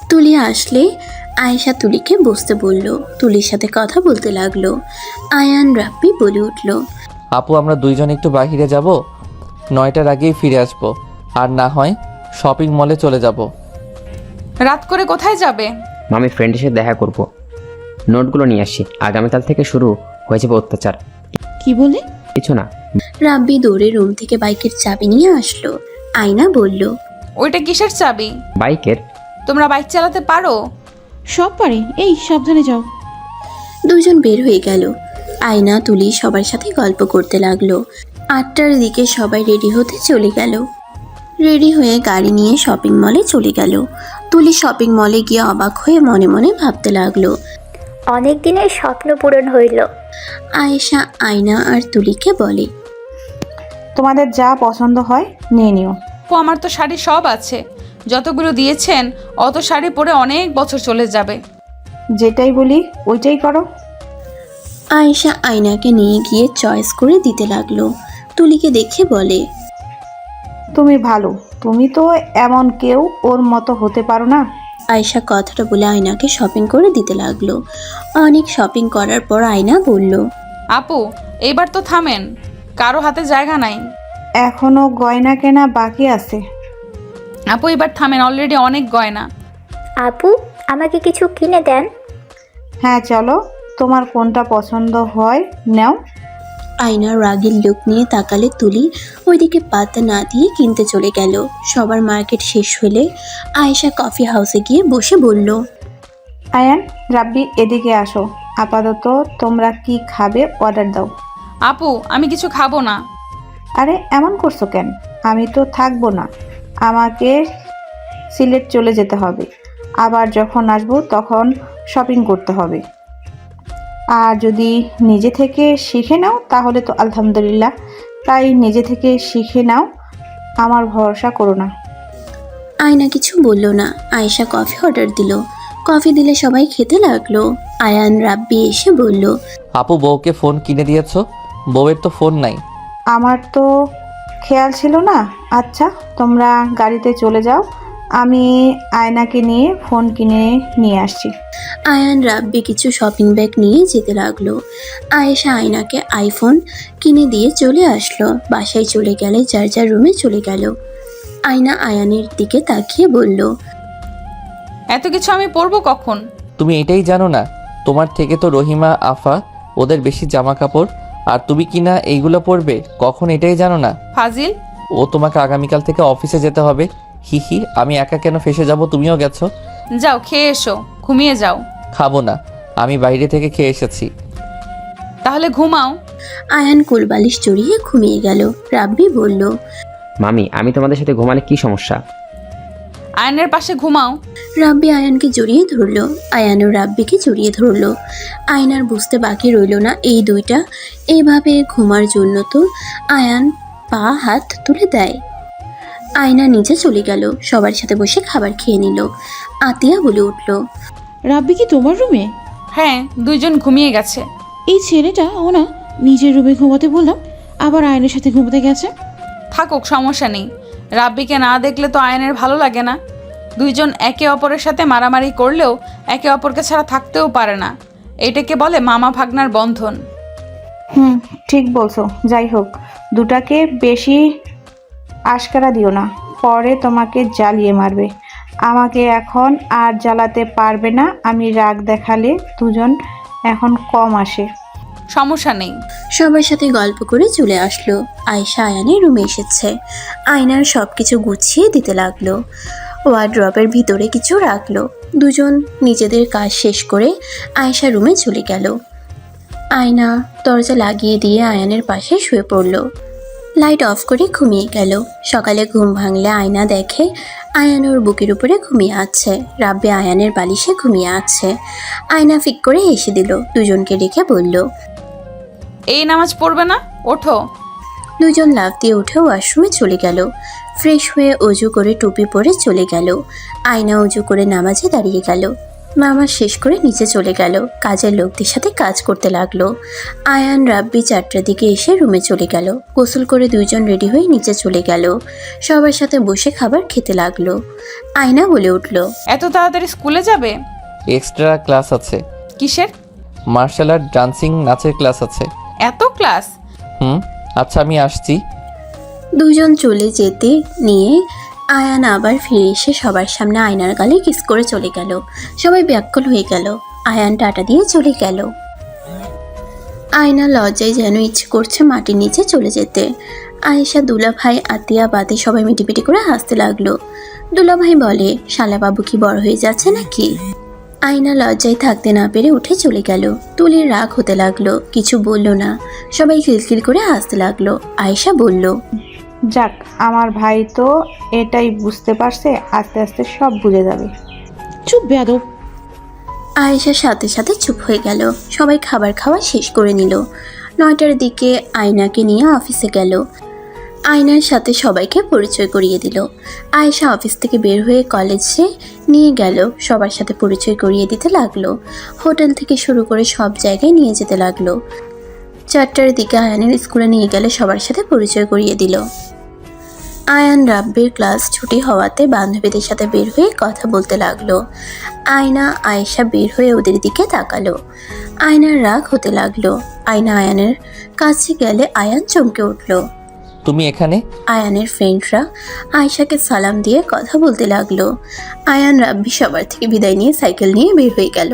তুলি আসলে আয়েশা তুলিকে বসতে বলল। তুলির সাথে কথা বলতে লাগলো। আয়ান রাব্বি বলে উঠল, আপু আমরা দুইজন একটু বাইরে যাব, 9টার আগেই ফিরে আসবো। আর না হয় শপিং মলে চলে যাব। রাত করে কোথায় যাবে? মামি ফ্রেন্ডের সাথে দেখা করব, নোটগুলো নিয়ে আসি। আগামীকাল থেকে শুরু হয়ে যাবে অত্যাচার। কি বলে? কিছু না। রাব্বি দৌড়ে রুম থেকে বাইকের চাবি নিয়ে আসলো। আয়না বলল, ওইটা কিসের চাবি? বাইকের। তোমরা বাইক চালাতে পারো? সব পারে। এই সাবধানে যাও। দুজন বের হয়ে গেল। আয়না তুলি সবার সাথে গল্প করতে লাগলো। 8টার দিকে সবাই রেডি হতে চলে গেল। রেডি হয়ে গাড়ি নিয়ে শপিং মলে চলে গেল। তুলি শপিং মলে গিয়ে অবাক হয়ে মনে মনে ভাবতে লাগলো। অনেক দিনের স্বপ্ন পূরণ হইল। আয়েশা আয়না আর তুলিকে বলে, তোমাদের যা পছন্দ হয় নিয়ে নিও। আমার তো শাড়ি সব আছে, যতগুলো দিয়েছেন অত শাড়ি পরে অনেক বছর চলে যাবে। যেটাই বলি ওইটাই করো। আয়েশা আয়নাকে নিয়ে গিয়ে চয়েস করে দিতে লাগলো। তুলিকে দেখে বলে, তুমি ভালো, তুমি তো এমন কেউ ওর মতো হতে পারো না। আয়েশা কথাটা বলে আয়নাকে শপিং করে দিতে লাগলো। অনেক শপিং করার পর আয়না বলল, আপু এইবার তো থামেন, কারো হাতে জায়গা নাই। এখনো গয়না কেনা বাকি আছে। আপু এবার থামেন, অলরেডি অনেক গয়না। আপু, আমাকে কিছু কিনে দেন। হ্যাঁ চলো, তোমার কোনটা পছন্দ হয় নাও। আয়নার রাগের লুক নিয়ে তাকালে তুলি ওইদিকে পাত্তা না দিয়ে কিনতে চলে গেল। সবার মার্কেট শেষ হলে আয়েশা কফি হাউসে গিয়ে বসে বলল, আয়ান, রাব্বি এদিকে আসো, আপাতত তোমরা কি খাবে অর্ডার দাও। আপু আমি কিছু খাবো না। আরে এমন করছো কেন? আমি তো থাকবো না, আমাকে সিলেট চলে যেতে হবে। আবার যখন আসবো তখন শপিং করতে হবে। আর যদি নিজে থেকে শিখে নাও তাহলে তো আলহামদুলিল্লাহ, তাই নিজে থেকে শিখে নাও, আমার ভরসা করো না। আয়না কিছু বলল না। আয়েশা কফি অর্ডার দিল। কফি দিলে সবাই খেতে লাগলো। আয়ান রাব্বি এসে বলল, আপু বউকে ফোন কিনে দিয়েছো? বউয়ের তো ফোন নাই। আমার তো খেয়াল ছিল না। আচ্ছা তোমরা গাড়িতে চলে যাও, আমি আয়নাকে নিয়ে ফোন কিনে নিয়ে আসছি। আয়ান রাব্বি কিছু শপিং ব্যাগ নিয়ে যেতে লাগলো। আয়েশা আয়নাকে আইফোন কিনে দিয়ে চলে আসলো। বাসায় চলে গেলে যার যার রুমে চলে গেল। আয়না আয়ানের দিকে তাকিয়ে বলল, এত কিছু আমি পরবো কখন? তুমি এটাই জানো না? তোমার থেকে তো রহিমা আফা ওদের বেশি জামা কাপড়, আর তুমি কি না এইগুলো পরবে? কখন এটাই জানো না? ফাজিল। ও তোমাকে আগামীকাল থেকে অফিসে যেতে হবে। হি হি, আমি একা কেন ফেসে যাব? তুমিও গেছো। যাও খেয়ে এসো, ঘুমিয়ে যাও। খাবো না, আমি বাইরে থেকে খেয়ে এসেছি। তাহলে ঘুমাও। আয়ান কোলবালিশ জড়িয়ে ঘুমিয়ে গেল। রাব্বি বলল, মামি আমি তোমাদের সাথে ঘুমালে কি সমস্যা? আয়নের পাশে ঘুমাও। রাব্বি আয়ানকে জড়িয়ে ধরলো, আয়ানও রাব্বিকে জড়িয়ে ধরলো। আয়নার বুঝতে বাকি রইল না এই দুইটা এইভাবে ঘুমার জন্য তো আয়ান পা হাত তুলে দেয়। আয়না নিচে চলে গেল, সবার সাথে বসে খাবার খেয়ে নিল। আতিয়া বলে উঠল, রাব্বি কি তোমার রুমে? হ্যাঁ, দুইজন ঘুমিয়ে গেছে। এই ছেলেটা ও না নিজের রুমে ঘুমাতে বললাম, আবার আয়নের সাথে ঘুমাতে গেছে। থাকুক, সমস্যা নেই। রাব্বিকে না দেখলে তো আয়নের ভালো লাগে না। দুইজন একে অপরের সাথে মারামারি করলেও একে অপরকে ছাড়া থাকতেও পারে না। এটাকে বলে মামা ভাগ্নার বন্ধন। ঠিক বলছো। যাই হোক, দুটাকে বেশি আশকারা দিও না, পরে তোমাকে জ্বালিয়ে মারবে। আমাকে এখন আর জ্বালাতে পারবে না। আমি রাগ দেখালে দুজন এখন কম আসে। সমস্যা নেই। সবার সাথে গল্প করে চলে আসলো। আয়েশা আয়ানের রুমে এসেছে। আয়নার সব কিছু গুছিয়ে দিতে লাগলো, ওয়ার্ড্রপের ভিতরে কিছু রাখলো। দুজন নিজেদের কাজ শেষ করে আয়েশা রুমে চলে গেল। আয়না দরজা লাগিয়ে দিয়ে আয়ানের পাশে শুয়ে পড়ল। লাইট অফ করে ঘুমিয়ে গেল। সকালে ঘুম ভাঙলে আয়না দেখে আয়ান ওর বুকের উপরে ঘুমিয়ে আছে, রাব্বি আয়ানের বালিশে ঘুমিয়ে আছে। আয়না ফিক করে হেসে দিল, দুজনকে রেখে বলল, এই নামাজ পড়বে না? ওঠো। দুজন লাফ দিয়ে উঠে ওয়াশরুমে চলে গেল। ফ্রেশ হয়ে অজু করে টুপি পরে চলে গেল। আয়না অজু করে নামাজে দাঁড়িয়ে গেল। নামাজ শেষ করে নিচে চলে গেল, কাজের লোকদের সাথে কাজ করতে লাগলো। আয়ান রাব্বি 4টার দিকে এসে রুমে চলে গেল। গোসল করে দুইজন রেডি হয়ে নিচে চলে গেল। সবার সাথে বসে খাবার খেতে লাগলো। আয়না বলে উঠল, এত তাড়াতাড়ি স্কুলে যাবে? এক্সট্রা ক্লাস আছে। কিসের? মার্শাল আর্ট, ডান্সিং, নাচের ক্লাস আছে। এত ক্লাস? আচ্ছা আমি আসছি। দুজন চলে যেতে নিয়ে আয়ান আবার ফিরে এসে সবার সামনে আয়নার গালে কিস করে চলে গেল। সবাই ব্যাকুল হয়ে গেল। আয়ান টাটা দিয়ে চলে গেল। আয়না লজ্জায় যেন ইচ্ছে করছে মাটির নিচে চলে যেতে। আয়েশা, দুলাভাই, আতিয়া, বাদে সবাই মিটিপিটি করে হাসতে লাগলো। দুলাভাই বলে, শালাবাবু কি বড় হয়ে যাচ্ছে নাকি? আয়না লজ্জায় থাকতে না পেরে উঠে চলে গেল। তুলির রাগ হতে লাগলো, কিছু বলল না। সবাই খিলখিল করে হাসতে লাগলো। আয়েশা বলল, যাক, আমার ভাই তো এটাই বুঝতে পারছে, আস্তে আস্তে সব বুঝে যাবে। চুপ বেয়াদব। আয়েশার সাথে সাথে চুপ হয়ে গেল। সবাই খাবার খাওয়া শেষ করে নিল। 9টার দিকে আয়নাকে নিয়ে অফিসে গেল। আয়নার সাথে সবাইকে পরিচয় করিয়ে দিল। আয়েশা অফিস থেকে বের হয়ে কলেজে নিয়ে গেল, সবার সাথে পরিচয় করিয়ে দিতে লাগলো। হোটেল থেকে শুরু করে সব জায়গায় নিয়ে যেতে লাগলো। 4টার দিকে আয়ানের স্কুলে নিয়ে গেলে সবার সাথে পরিচয় করিয়ে দিল। আয়ান রাব্বির ক্লাস ছুটি হওয়াতে বান্ধবীদের সাথে বের হয়ে কথা বলতে লাগলো। আয়না আয়েশা বের হয়ে ওদের দিকে তাকালো। আয়নার রাগ হতে লাগলো। আয়না আয়ানের কাছে গেলে আয়ান চমকে উঠল। তুমি এখানে? আয়ানের ফ্রেন্ডরা আয়েশাকে সালাম দিয়ে কথা বলতে লাগলো। আয়ান রাব্বি সবার থেকে বিদায় নিয়ে সাইকেল নিয়ে বের হয়ে গেল।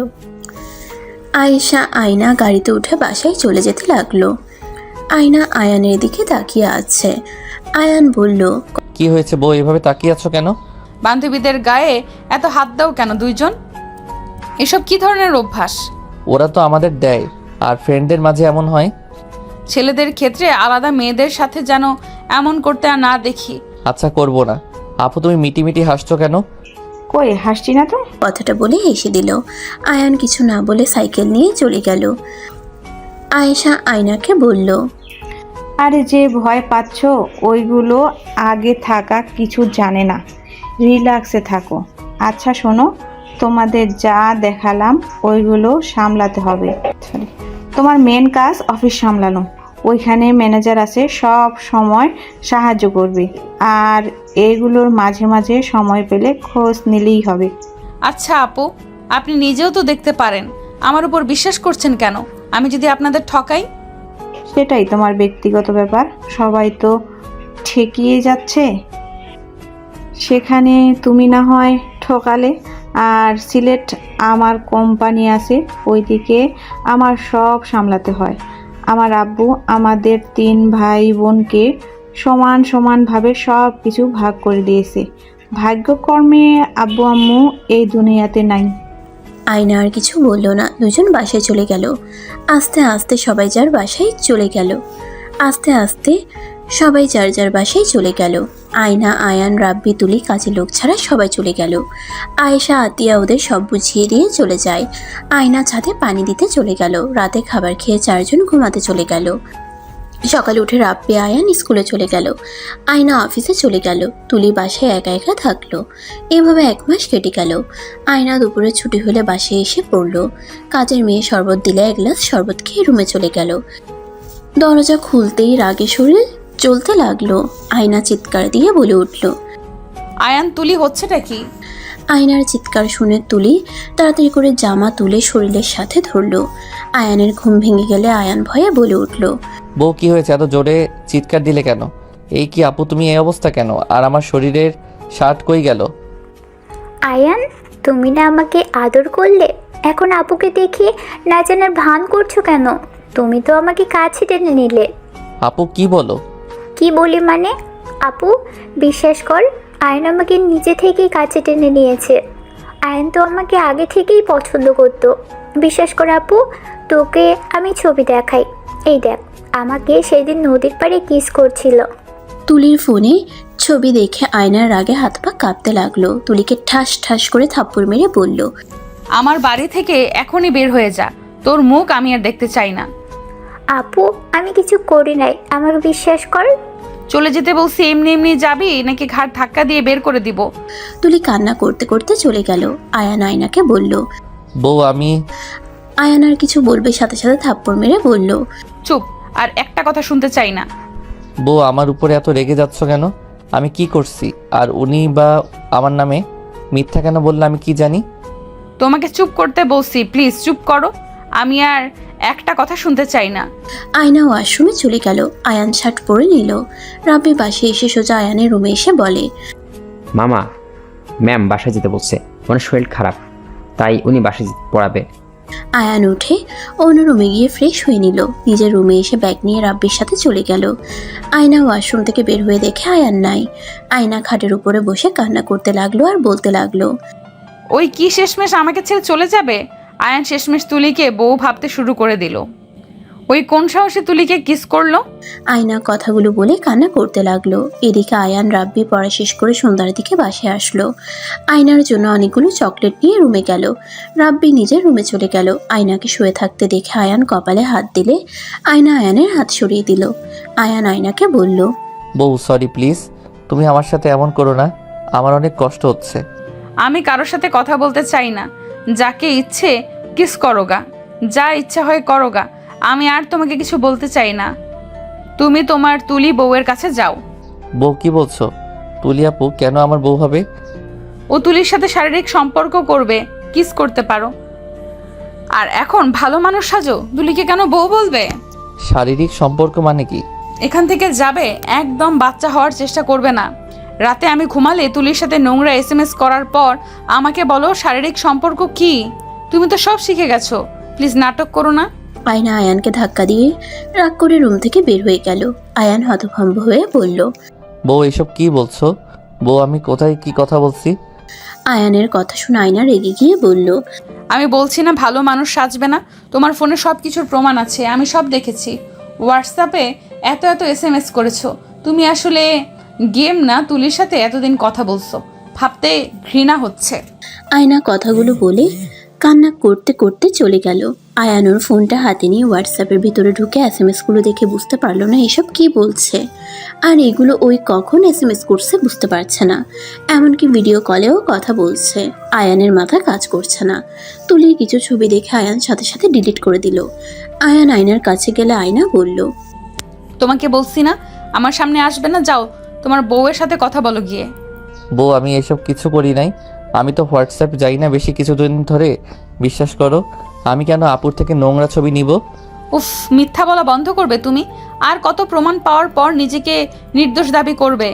আয়েশা আয়না গাড়িতে উঠে বাসায় চলে যেতে লাগলো। আয়না আয়ানের দিকে তাকিয়ে আছে। আয়ান বলল, কি হয়েছে বউ, এভাবে তাকিয়ে আছো কেন? বান্ধবীদের গায়ে এত হাত দাও কেন দুইজন? এসব কি ধরনের অভ্যাস? ওরা তো আমাদের দেয়, আর ফ্রেন্ডদের মাঝে এমন হয়। ছেলেদের ক্ষেত্রে আলাদা, মেয়েদের সাথে যেন এমন করতে আর না দেখি। আচ্ছা করবো না। আপু তুমি মিটি হাসছো কেন? কই হাসছি না তো। কথাটা বলে হেসে দিল। আয়ান কিছু না বলে সাইকেল নিয়ে চলে গেল। আয়েশা আয়নাকে বলল, আরে যে ভয় পাচ্ছ ওইগুলো আগে থাকা কিছু জানে না, রিল্যাক্সে থাকো। আচ্ছা শোনো, তোমাদের যা দেখালাম ওইগুলো সামলাতে হবে। তোমার মেন কাজ অফিস সামলানো। ওইখানে ম্যানেজার আছে, সব সময় সাহায্য করবে, আর এগুলোর মাঝে মাঝে সময় পেলে খোঁজ নিলেই হবে। আচ্ছা আপু, আপনি নিজেও তো দেখতে পারেন, আমার উপর বিশ্বাস করছেন কেন? আমি যদি আপনাদের ঠকাই? সেটাই তোমার ব্যক্তিগত ব্যাপার, সবাই তো ঠেকিয়ে যাচ্ছে, সেখানে তুমি না হয় ঠকালে। আর সিলেট আমার কোম্পানি আছে, ওইদিকে আমার সব সামলাতে হয়। আমার আব্বু আমাদের 3 ভাই বোনকে সমান সমানভাবে সব কিছু ভাগ করে দিয়েছে। ভাগ্যকর্মে আব্বু আম্মু এই দুনিয়াতে নাই। আয়না আর কিছু বলল না, দুজন বাসায় চলে গেল। আস্তে আস্তে সবাই যার বাসায় চলে গেল। আস্তে আস্তে সবাই যার যার বাসায় চলে গেল। আয়না, আয়ান, রাব্বি, তুলি, কাজের লোক ছাড়া সবাই চলে গেল। আয়েশা, আতিয়া ওদের সব বুঝিয়ে দিয়ে চলে যায়। আয়না ছাদে পানি দিতে চলে গেল। রাতে খাবার খেয়ে চারজন ঘুমাতে চলে গেল। সকালে উঠে রাব্বি, আয়ান স্কুলে চলে গেল। আয়না অফিসে চলে গেল। তুলি বাসায় একা একা থাকলো। এভাবে 1 মাস কেটে গেল। আয়না দুপুরে ছুটি হলে বাসায় এসে পড়লো। কাজের মেয়ে শরবত দিলে 1 গ্লাস শরবত খেয়ে রুমে চলে গেল। দরজা খুলতেই রাগে শরীর চলতে লাগলো। আয়না চিৎকার দিয়ে বলে উঠল। আয়ান, তুলি, হচ্ছেটা কি? আয়নার চিৎকার শুনে তুলি তাড়াতাড়ি করে জামা তুলে শরীরের সাথে ধরলো। আয়ানের ঘুম ভেঙে গেলে আয়ান ভয়ে বলে উঠল। বউ কি হয়েছে, এত জোরে চিৎকার দিলে কেন? এই কি আপু, তুমি এই অবস্থা কেন? আর আমার শরীরের শার্ট কই গেল? আয়ান, তুমি না আমাকে আদর করলে, এখন আপুকে দেখে না জানার ভান করছো কেন? তুমি তো আমাকে কাছে টেনে নিলে। আপু কি বলো? কি বলি মানে? আপু, বিশ্বাস কর, আয়ন আমাকে নিজে থেকেই কাছে টেনে নিয়েছে। আয়ন তো আমাকে আগে থেকেই পছন্দ করতো। বিশ্বাস কর আপু, তোকে আমি ছবি দেখাই। এই দেখ, আমাকে সেদিন নদীর পাড়ে কিস করছিল। তুলির ফোনে ছবি দেখে আয়নার রাগে হাত পা কাঁপতে লাগলো। তুলিকে ঠাস ঠাস করে থাপ্পড় মেরে বলল। আমার বাড়ি থেকে এখনই বের হয়ে যা, তোর মুখ আমি আর দেখতে চাই না। আপু, আমি কিছু করি নাই, আমাকে বিশ্বাস কর। চলে যেতে বলছি, এমনি এমনি যাবি নাকি ঘাট ধাক্কা দিয়ে বের করে দিব? তুলি কান্না করতে করতে চলে গেল। আয়ান আয়নাকে বলল। বউ আমি আয়ান আর কিছু বলবে, সাথে সাথে থাপ্পড় মেরে বলল। চুপ, আর একটা কথা শুনতে চাই না। বউ আমার উপরে এত রেগে যাচ্ছ কেন? আমি কি করছি? আর উনি বা আমার নামে মিথ্যা কেন বললে আমি কি জানি? তোমাকে চুপ করতে বলছি, প্লিজ চুপ করো। আমি আর একটা কথা শুনতে চাই না। আয়না ওয়াশরুমে চলে গেল। আয়ান শার্ট পরে নিল। রাব্বি পাশে এসে সোজা আয়ানের রুমে এসে বলে। মামা, ম্যাম বাসায় যেতে বলছে, ওনার শরীর খারাপ, তাই উনি বাসায় পড়াবে। আয়ান উঠে অন্য রুমে গিয়ে ফ্রেশ হয়ে নিল। নিজের রুমে এসে ব্যাগ নিয়ে রাব্বির সাথে চলে গেল। আয়না ওয়াশরুম থেকে বের হয়ে দেখে আয়ান নাই। আয়না খাটের উপরে বসে কান্না করতে লাগলো আর বলতে লাগলো। ওই কি শেষমেশ আমাকে ছেড়ে চলে যাবে? আয়ান শেষমেশ তুলিকে বউ ভাবতে শুরু করে দিল। ওই কোন সাহসে তুলিকে কিস করলো? আয়না কথাগুলো বলে কান্না করতে লাগলো। এদিকে আয়ান, রাব্বি পড়া শেষ করে সন্ধ্যার দিকে বাসায় আসলো। আয়নার জন্য অনেকগুলো চকলেট নিয়ে রুমে গেল। রাব্বি নিজের রুমে চলে গেল। আয়নাকে শুয়ে থাকতে দেখে আয়ান কপালে হাত দিলে আয়না আয়ানের হাত সরিয়ে দিল। আয়ান আয়নাকে বলল। বউ সরি প্লিজ, তুমি আমার সাথে এমন করো না, আমার অনেক কষ্ট হচ্ছে। আমি কারোর সাথে কথা বলতে চাই না। যাকে ইচ্ছে কিস করোগা, যা ইচ্ছা হয় করোগা। আমি আর তোমাকে কিছু বলতে চাই না। তুমি তোমার তুলি বউয়ের কাছে যাও। বউ কি বলছো? তুলি আপু কেন আমার বউ হবে? ও তুলির সাথে শারীরিক সম্পর্ক করবে, কিস করতে পারো। আর এখন ভালো মানুষ সাজো, তুলিকে কেন বউ বলবে? শারীরিক সম্পর্ক মানে কি? এখান থেকে যাবে, একদম বাচ্চা হওয়ার চেষ্টা করবে না। রাতে আমি ঘুমালে তুলির সাথে নোংরা SMS করার পর আমাকে বলো শারীরিক সম্পর্ক কি? তুমি তো সব শিখে গেছো, প্লিজ নাটক করো না। আয়না আয়ানকে ধাক্কা দিয়ে রাগ করে রুম থেকে বের হয়ে গেল। আয়ান হতভম্ব হয়ে বলল। বউ এসব কি বলছো? বউ আমি কোথায় কি কথা বলছি? আয়ানের কথা শুনে আয়না রেগে গিয়ে বলল। আমি বলছি না ভালো মানুষ সাজবে না? তোমার ফোনে সব কিছুর প্রমাণ আছে, আমি সব দেখেছি। হোয়াটসঅ্যাপে এত SMS করেছো। তুমি আসলে গেম না তুলির সাথে এতদিন কথা বলছো, ভাবতে ঘৃণা হচ্ছে। আয়না কথাগুলো বলে কান্না করতে করতে চলে গেল। আয়ান ওর ফোনটা হাতে নিয়ে হোয়াটসঅ্যাপের ভিতরে ঢুকে SMS দেখে বুঝতে পারলো না এসব কি বলছে। আর এগুলো ওই কখন SMS করছে বুঝতে পারছে না। এমনকি ভিডিও কলেও কথা বলছে। আয়ানের মাথা কাজ করছে না। তুলির কিছু ছবি দেখে আয়ান সাথে সাথে ডিলিট করে দিল। আয়ান আয়নার কাছে গেলে আয়না বলল। তোমাকে বলছি না আমার সামনে আসবে না, যাও তোমার বউয়ের সাথে কথা বলো গিয়ে। বউ আমি এসব কিছু করি নাই। আমি তো হোয়াটসঅ্যাপ যাই না বেশি কিছুদিন ধরে, বিশ্বাস করো। আমি কেন আপুর থেকে নোংরা ছবি নিব? উফ, মিথ্যা বলা বন্ধ করবে তুমি। আর কত প্রমাণ পাওয়ার পর নিজেকে নির্দোষ দাবি করবে?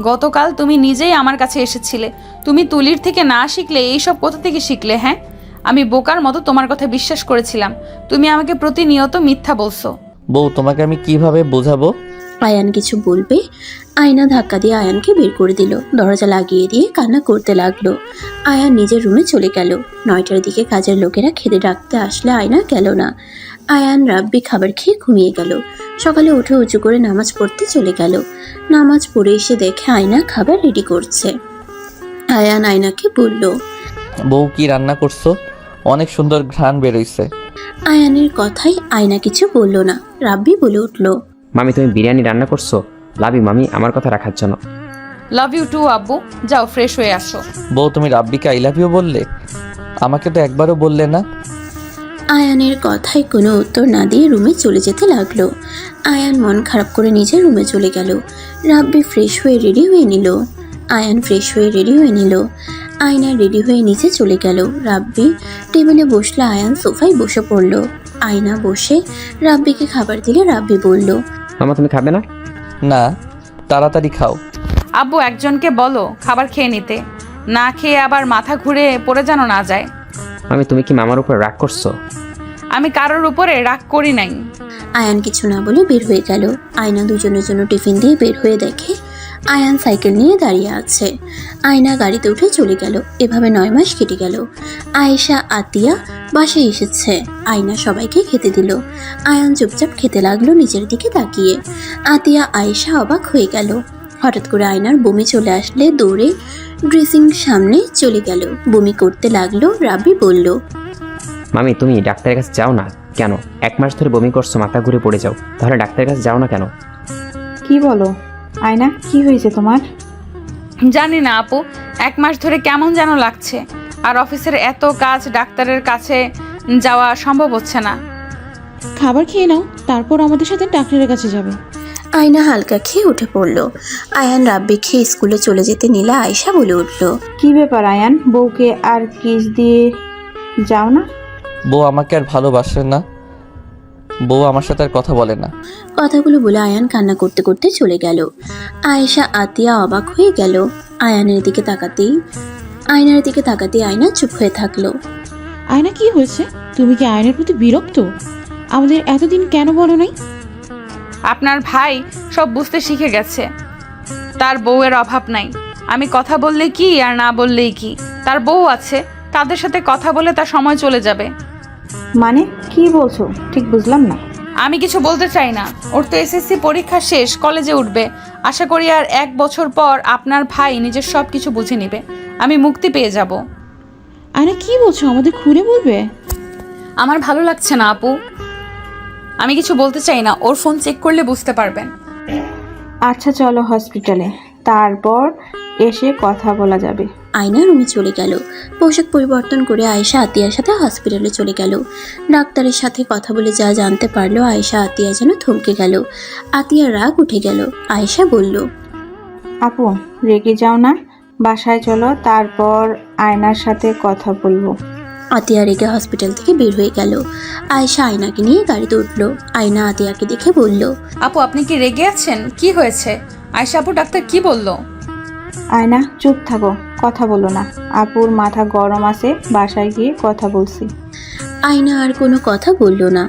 গতকাল তুমি নিজেই আমার কাছে এসেছিলে। তুমি তুলির থেকে না শিখলে এইসব কোথা থেকে শিখলে? হ্যাঁ, আমি বোকার মতো তোমার কথা বিশ্বাস করেছিলাম। তুমি আমাকে প্রতিনিয়ত মিথ্যা বলছো। বউ তোমাকে আমি কিভাবে বোঝাবো? আয়ান কিছু বলবে আয়না ধাক্কা দিয়ে আয়ানকে বের করে দিল, দরজা লাগিয়ে দিয়ে কান্না করতে লাগলো। আয়ান নিজের রুমে চলে গেল। 9টার দিকে কাজের লোকেরা খেতে ডাকতে আসলে আয়না গেল না। আয়ান রাব্বি খাবার খেয়ে ঘুমিয়ে গেল। সকালে উঠে উঁচু করে নামাজ পড়তে চলে গেল। নামাজ পড়ে এসে দেখে আয়না খাবার রেডি করছে। আয়ান আয়নাকে বলল, বউ কি রান্না করছো? অনেক সুন্দর ঘ্রাণ বেরোইছে। আয়ানের কথাই আয়না কিছু বলল না। রাব্বি বলে উঠল, মামি তুমি বিরিয়ানি রান্না করছো? লাভি মামি আমার কথা রাখার জন্য। লাভ ইউ টু আব্বু, যাও ফ্রেশ হয়ে আসো। বউ তুমি রাব্বিকে আই লাভ ইউ বললে? আমাকে তো একবারও বললে না। আয়ানের কথায় কোনো উত্তর না দিয়ে রুমে চলে যেতে লাগলো। আয়ান মন খারাপ করে নিজের রুমে চলে গেল। রাব্বি ফ্রেশ হয়ে রেডি হয়ে নিল। আয়ান ফ্রেশ হয়ে রেডি হয়ে নিল। আয়না রেডি হয়ে নিচে চলে গেল। রাব্বি টেবিলে বসলে আয়ান সোফায় বসে পড়ল। আয়না বসে রাব্বিকে খাবার দিলে রাব্বি বলল, মামা তুমি খাবে না? না, তাড়াতাড়ি খাও। আব্বু একজনকে বলো খাবার খেয়ে নিতে, না খেয়ে আবার মাথা ঘুরে পড়ে যেন না যায়। মামি তুমি কি মামার উপর রাগ করছো? আমি কারোর উপরে রাগ করি নাই। আয়ান কিছু না বলে বের হয়ে গেল। আয়না দুজনের জন্য টিফিন দিয়ে বের হয়ে দেখে আয়ান সাইকেল নিয়ে দাঁড়িয়ে আছে। আয়না গাড়িতে উঠে চলে গেল। এভাবে 9 মাস কেটে গেল। আয়েশা আতিয়া বাসায় এসেছে। আয়না সবাইকে খেতে দিল। আয়ান চুপচাপ খেতে লাগলো নিজের দিকে তাকিয়ে। আতিয়া আয়েশা অবাক হয়ে গেল। হঠাৎ করে আয়নার বমি চলে আসলে দৌড়ে ড্রেসিং সামনে চলে গেল। বমি করতে লাগলো। রাব্বি বলল, মামি তুমি ডাক্তারের কাছে যাও না কেন? 1 মাস ধরে বমি করছো, মাথা ঘুরে পড়ে যাও, তাহলে ডাক্তারের কাছে যাও না কেন? কি বলো আয়না, কি হয়েছে তোমার? জানি না আপু, 1 মাস ধরে কেমন যেন লাগছে। আর অফিসের এত কাজ, ডাক্তারের কাছে যাওয়া সম্ভব হচ্ছে না। খাবার খেয়ে নাও, তারপর আমাদের সাথে ডাক্তারের কাছে যাবে। আয়না হালকা খেয়ে উঠে পড়ল। আয়ান রাব্বি খেয়ে স্কুলে চলে যেতে নিলে আয়েশা বলে উঠল, কি ব্যাপার আয়ান, বউকে আর কিস দিয়ে যাও না? বউ আমাকে আর ভালোবাসে না। বউ আমার সাথে আর কথা বলে না। কথাগুলো বলে আয়ান কান্না করতে করতে চলে গেল। আয়েশা আতিয়া অবাক হয়ে গেল। আয়নার দিকে তাকাতেই আয়না চুপ হয়ে থাকলো। আয়না কি হয়েছে? তুমি কি আয়নের প্রতি বিরক্ত? আমাদের এতদিন কেন বলো নাই? আপনার ভাই সব বুঝতে শিখে গেছে। তার বউয়ের অভাব নাই। আমি কথা বললে কি আর না বললেই কি। তার বউ আছে, তাদের সাথে কথা বলে তার সময় চলে যাবে। মানে কি বলছো, ঠিক বুঝলাম না। আমি কিছু বলতে চাই না। ওর তো এসএসসি পরীক্ষা শেষ, কলেজে উঠবে। আশা করি আর 1 বছর পর আপনার ভাই নিজের সব কিছু বুঝে নেবে। আমি মুক্তি পেয়ে যাব। আয়না কি বলছো, আমাদের খুলে বলবে? আমার ভালো লাগছে না আপু, আমি কিছু বলতে চাই না। ওর ফোন চেক করলে বুঝতে পারবেন। আচ্ছা চলো হসপিটালে, তারপর এসে কথা বলা যাবে। আয়না রুমে চলে গেল। পোশাক পরিবর্তন করে আয়েশা আতিয়ার সাথে হসপিটালে চলে গেল। ডাক্তারের সাথে কথা বলে যা জানতে পারলো, আয়েশা আতিয়া যেন থমকে গেল। আতিয়ার রাগ উঠে গেল। আয়েশা বলল, আপু রেগে যাও না, বাসায় চলো, তারপর আয়নার সাথে কথা বলবো। আতিয়া রেগে হসপিটাল থেকে বের হয়ে গেল। আয়েশা আয়নাকে নিয়ে গাড়িতে উঠলো। আয়না আতিয়াকে দেখে বলল, আপু আপনি কি রেগে আছেন? কি হয়েছে? আয়শা আপু ডাক্তার কি বলল? আয়না চুপ থাকো, কথা বলো না। আপুর মাথা গরম আছে, বাসায় গিয়ে কথা বলছি। আয়না আর কোনো কথা বলল না।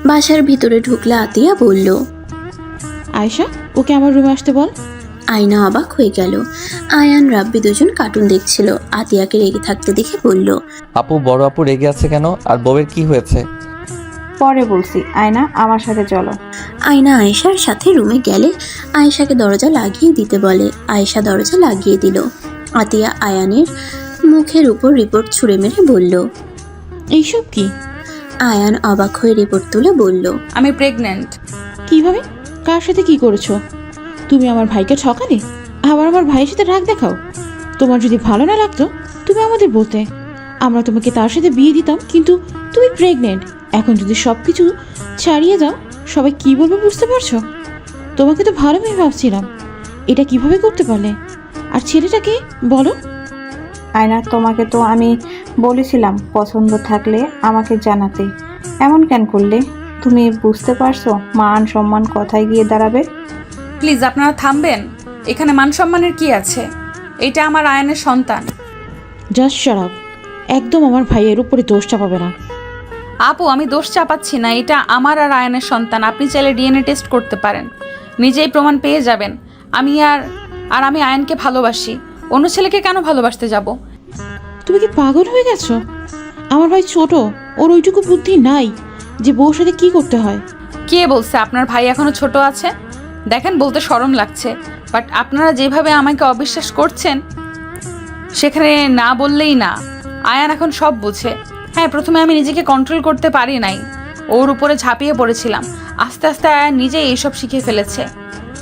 বাসার ভিতরে ঢুকলে আতিয়া বলল, আয়শা ওকে আমার রুমে আসতে বল। আয়না অবাক হয়ে গেল। আয়ান রাব্বি দুজন কার্টুন দেখছিল। আতিয়াকে রেগে থাকতে দেখে বলল, আপু বড় আপু রেগে আছে কেন? আর বউয়ের কি হয়েছে? পরে বলছি, আয়না আমার সাথে চলো। আয়না আয়েশার সাথে রুমে গেলে আয়েশাকে দরজা লাগিয়ে দিতে বলে। আয়েশা দরজা লাগিয়ে দিল। আতিয়া আয়ানের মুখের উপর রিপোর্ট ছুঁড়ে মেরে বলল, এইসব কি? আয়ান অবাক হয়ে রিপোর্ট তুলে বলল, আমি প্রেগনেন্ট। কিভাবে? কার সাথে কি করেছো? তুমি আমার ভাইকে ঠকালে, আবার আমার ভাইয়ের সাথে রাগ দেখাও। তোমার যদি ভালো না লাগতো তুমি আমাদের বলতে, আমরা তোমাকে তার সাথে বিয়ে দিতাম। কিন্তু তুমি প্রেগনেন্ট, এখন যদি সব কিছু ছাড়িয়ে দাও, সবাই কি বলবে বুঝতে পারছো? তোমাকে তো ভালো মেয়ে ভাবছিলাম, এটা কিভাবে করতে পারলে? আর ছেলেটাকে বলো। আয়না তোমাকে তো আমি বলেছিলাম পছন্দ থাকলে আমাকে জানাতে, এমন কেন করলে? তুমি বুঝতে পারছো মান সম্মান কোথায় গিয়ে দাঁড়াবে? প্লিজ আপনারা থামবেন। এখানে মান সম্মানের কি আছে? এটা আমার আয়নের সন্তান। Just shut up. একদম আমার ভাইয়ের উপরে দোষ চাপাবে না। আপু আমি দোষ চাপাচ্ছি না, এটা আমার আর আয়নের সন্তান। আপনি চাইলে ডিএনএ টেস্ট করতে পারেন। নিজেই প্রমাণ পেয়ে যাবেন। আমি আয়ানকে ভালোবাসি, অন্য ছেলেকে কেন ভালোবাসতে যাব? তুমি কি পাগল হয়ে গেছো? আমার ভাই ছোট, ওর ওইটুকু বুদ্ধি নাই যে বউর সাথে কি করতে হয়। কে বলছে আপনার ভাই এখনো ছোট আছে? দেখেন, বলতে শরম লাগছে, বাট আপনারা যেভাবে আমাকে অবিশ্বাস করছেন, সেখানে না বললেই না। আয়ান এখন সব বুঝে। হ্যাঁ, প্রথমে আমি নিজেকে কন্ট্রোল করতে পারি নাই, ওর উপরে ঝাঁপিয়ে পড়েছিলাম। আস্তে আস্তে আয়ান নিজেই এইসব শিখে ফেলেছে,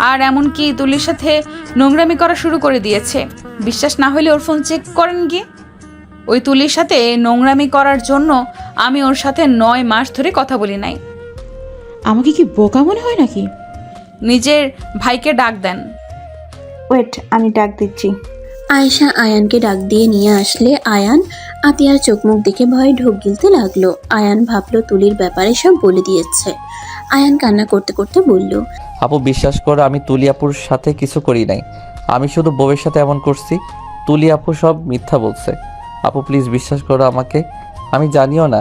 আর এমনকি তুলির সাথে নোংরামি করা শুরু করে দিয়েছে। বিশ্বাস না হলে ওর ফোন চেক করেন গিয়ে। ওই তুলির সাথে নোংরামি করার জন্য আমি ওর সাথে 9 মাস ধরে কথা বলি নাই। আমাকে কি বোকা মনে হয় নাকি? নিজের ভাইকে ডাক দেন। ওয়েট, আমি ডাক দিচ্ছি। আয়েশা আয়ানকে ডাক দিয়ে নিয়ে আসলে আয়ান আতিয়ার চোখ মুখ দেখে ভয়ে ঢোক গিলতে লাগলো। আয়ান ভাবলো তুলির ব্যাপারে সব বলে দিয়েছে। আয়ান কান্না করতে করতে বলল, আপু বিশ্বাস করো, আমি তুলি আপুর সাথে কিছু করি নাই। আমি শুধু বউয়ের সাথে এমন করছি। তুলি আপু সব মিথ্যা বলছে। আপু প্লিজ বিশ্বাস করো আমাকে। আমি জানিও না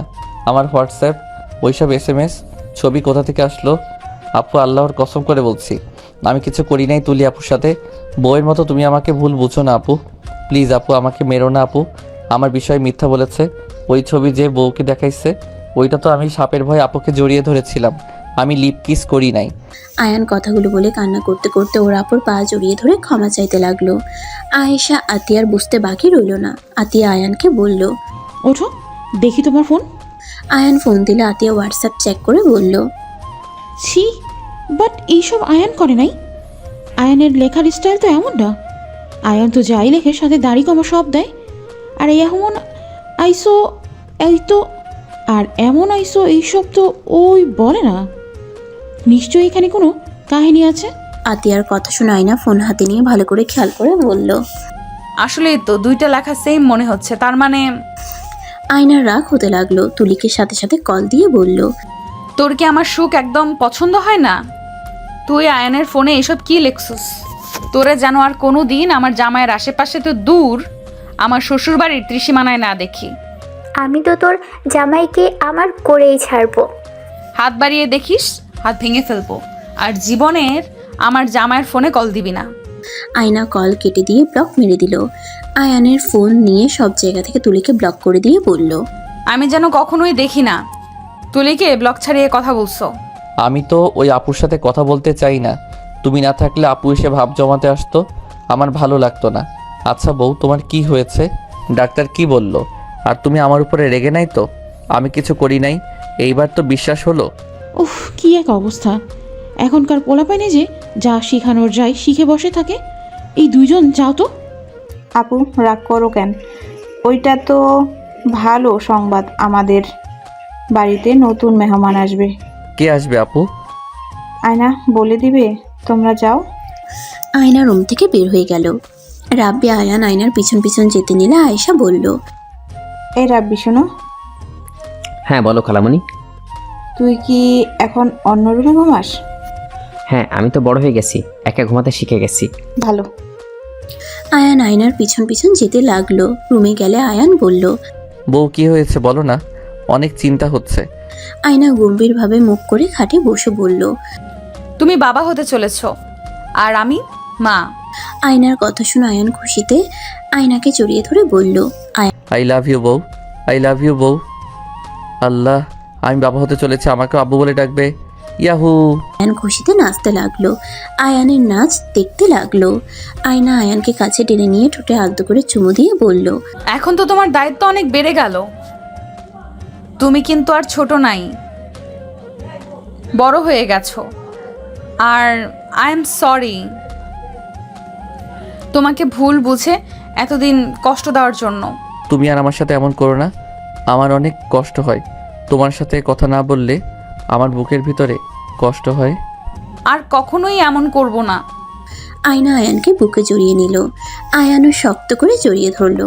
আমার হোয়াটসঅ্যাপ, ওইসব SMS ছবি কোথা থেকে আসলো। আপু আল্লাহর কসম করে বলছি আমি কিছু করি নাই তুলি আপুর সাথে। বউয়ের মতো তুমি আমাকে ভুল বুঝো না আপু। প্লিজ আপু, আমাকে মেরো না আপু। আমার বিষয়ে মিথ্যা বলেছে। ওই ছবি যে বউকে দেখাইছে, ওইটা তো আমি সাপের ভয়ে আপুকে জড়িয়ে ধরেছিলাম। আমি লিপ কিস করি নাই। আয়ান কথাগুলো বলে কান্না করতে করতে ওর আপুর পা জড়িয়ে ধরে ক্ষমা চাইতে লাগলো। আয়েশা আতিয়ার বুঝতে বাকি রইল না। আতিয়া আয়ানকে বলল, ওঠো, দেখি তোমার ফোন। আয়ান ফোন দিলে আতিয়া হোয়াটসঅ্যাপ চেক করে বলল, ছি, বাট এইসব আয়ান করে নাই। আয়ানের লেখার স্টাইল তো এমন না। আয়ান তো যাই লেখে সাথে দাড়ি কমা সব দেয়। আর এমন আইসো, এই তো, আর এমন আইসো এইসব তো ওই বলে না। নিশ্চয়ই এখানে কোনো কাহিনী আছে। আতিয়ার কথা শুনে আয়না ফোন হাতে নিয়ে ভালো করে খেয়াল করে বলল, আসলেই তো দুইটা লেখা সেম মনে হচ্ছে, তার মানে। আয়নার রাগ হতে লাগলো। তুলিকে সাথে সাথে কল দিয়ে বলল, তোর কি আমার সুখ একদম পছন্দ হয় না? তুই আয়নের ফোনে এসব কি লেখছিস? তোরে যেন আর কোনো দিন আমার জামাইয়ের আশেপাশে তো দূর আমার শ্বশুর বাড়ির ত্রিসীমানায় না দেখি। আমি তো তোর জামাইকে আমার করেই ছাড়বো। হাত বাড়িয়ে দেখিস, হাত ভেঙে ফেলবো। আর জীবনের আমার জামাইয়ের ফোনে কল দিবি না। আয়না কল কেটে দিয়ে ব্লক মেরে দিল। আয়ানের ফোন নিয়ে সব জায়গা থেকে তুলিকে ব্লক করে দিয়ে বলল, আমি যেন কখনোই দেখি না তুলিকে ব্লক ছাড়িয়ে কথা বলছো। আমি তো ওই আপুর সাথে কথা বলতে চাই না। তুমি না থাকলে আপু এসে ভাব জমাতে আসতো, আমার ভালো লাগতো না। আচ্ছা বউ, তোমার কি হয়েছে? ডাক্তার কি বলল? আর তুমি আমার উপরে রেগে নাই তো? আমি কিছু করি নাই, এইবার তো বিশ্বাস হলো? উফ, কি এক অবস্থা! এখনকার পোলাপাইনে যে যা শিখানোর যায় শিখে বসে থাকে। এই দুইজন যাও তো। আপু রাগ করো কেন? ওইটা তো ভালো সংবাদ, আমাদের বাড়িতে নতুন মেহমান আসবে। কে আসবে আপু? আয়না বলে দিবে, তোমরা যাও। আয়না রুম থেকে বের হয়ে গেল। রাব্বি আয়ান আয়নার পিছন পিছন যেতে নিলে আয়েশা বলল, এই রাব্বি শোনো, হ্যাঁ বলো খালামণি। তুই কি এখন অন্য রুমে ঘুমাস? হ্যাঁ, আমি তো বড় হয়ে গেছি, একা ঘুমাতে শিখে গেছি। ভালো। আয়ান আয়নার পিছন পিছন যেতে লাগলো। রুমে গেলে আয়ান বলল, বউ কি হয়েছে বলো না, অনেক চিন্তা হচ্ছে। আয়না গম্ভীরভাবে মুখ করে খাটে বসে বলল, তুমি বাবা হতে চলেছ আর আমি মা। আয়নার কথা শুনে আয়ান খুশিতে আয়নাকে জড়িয়ে ধরে বলল, আই লাভ ইউ বউ, আই লাভ ইউ বউ। আল্লাহ, আমি বাবা হতে চলেছি, আমাকে আব্বু বলে ডাকবে। ইয়াহু! আয়ান খুশিতে নাচতে লাগলো। আয়ানের নাচ দেখতে লাগলো। আয়না আয়ানকে কাছে টেনে নিয়ে ঠোঁটে আলতো করে চুমু দিয়ে বলল, এখন তো তোমার দায়িত্ব অনেক বেড়ে গেল। তুমি কিন্তু আর ছোট নাই, বড় হয়ে গেছো। আর আই এম সরি তোমাকে ভুল বুঝে এতদিন কষ্ট দেওয়ার জন্য। তুমি আর আমার সাথে এমন করো না, আমার অনেক কষ্ট হয়। তোমার সাথে কথা না বললে আমার বুকের ভিতরে কষ্ট হয়। আর কখনোই এমন করব না। আয়না আয়ানকে বুকে জড়িয়ে নিল। আয়ানও শক্ত করে জড়িয়ে ধরল।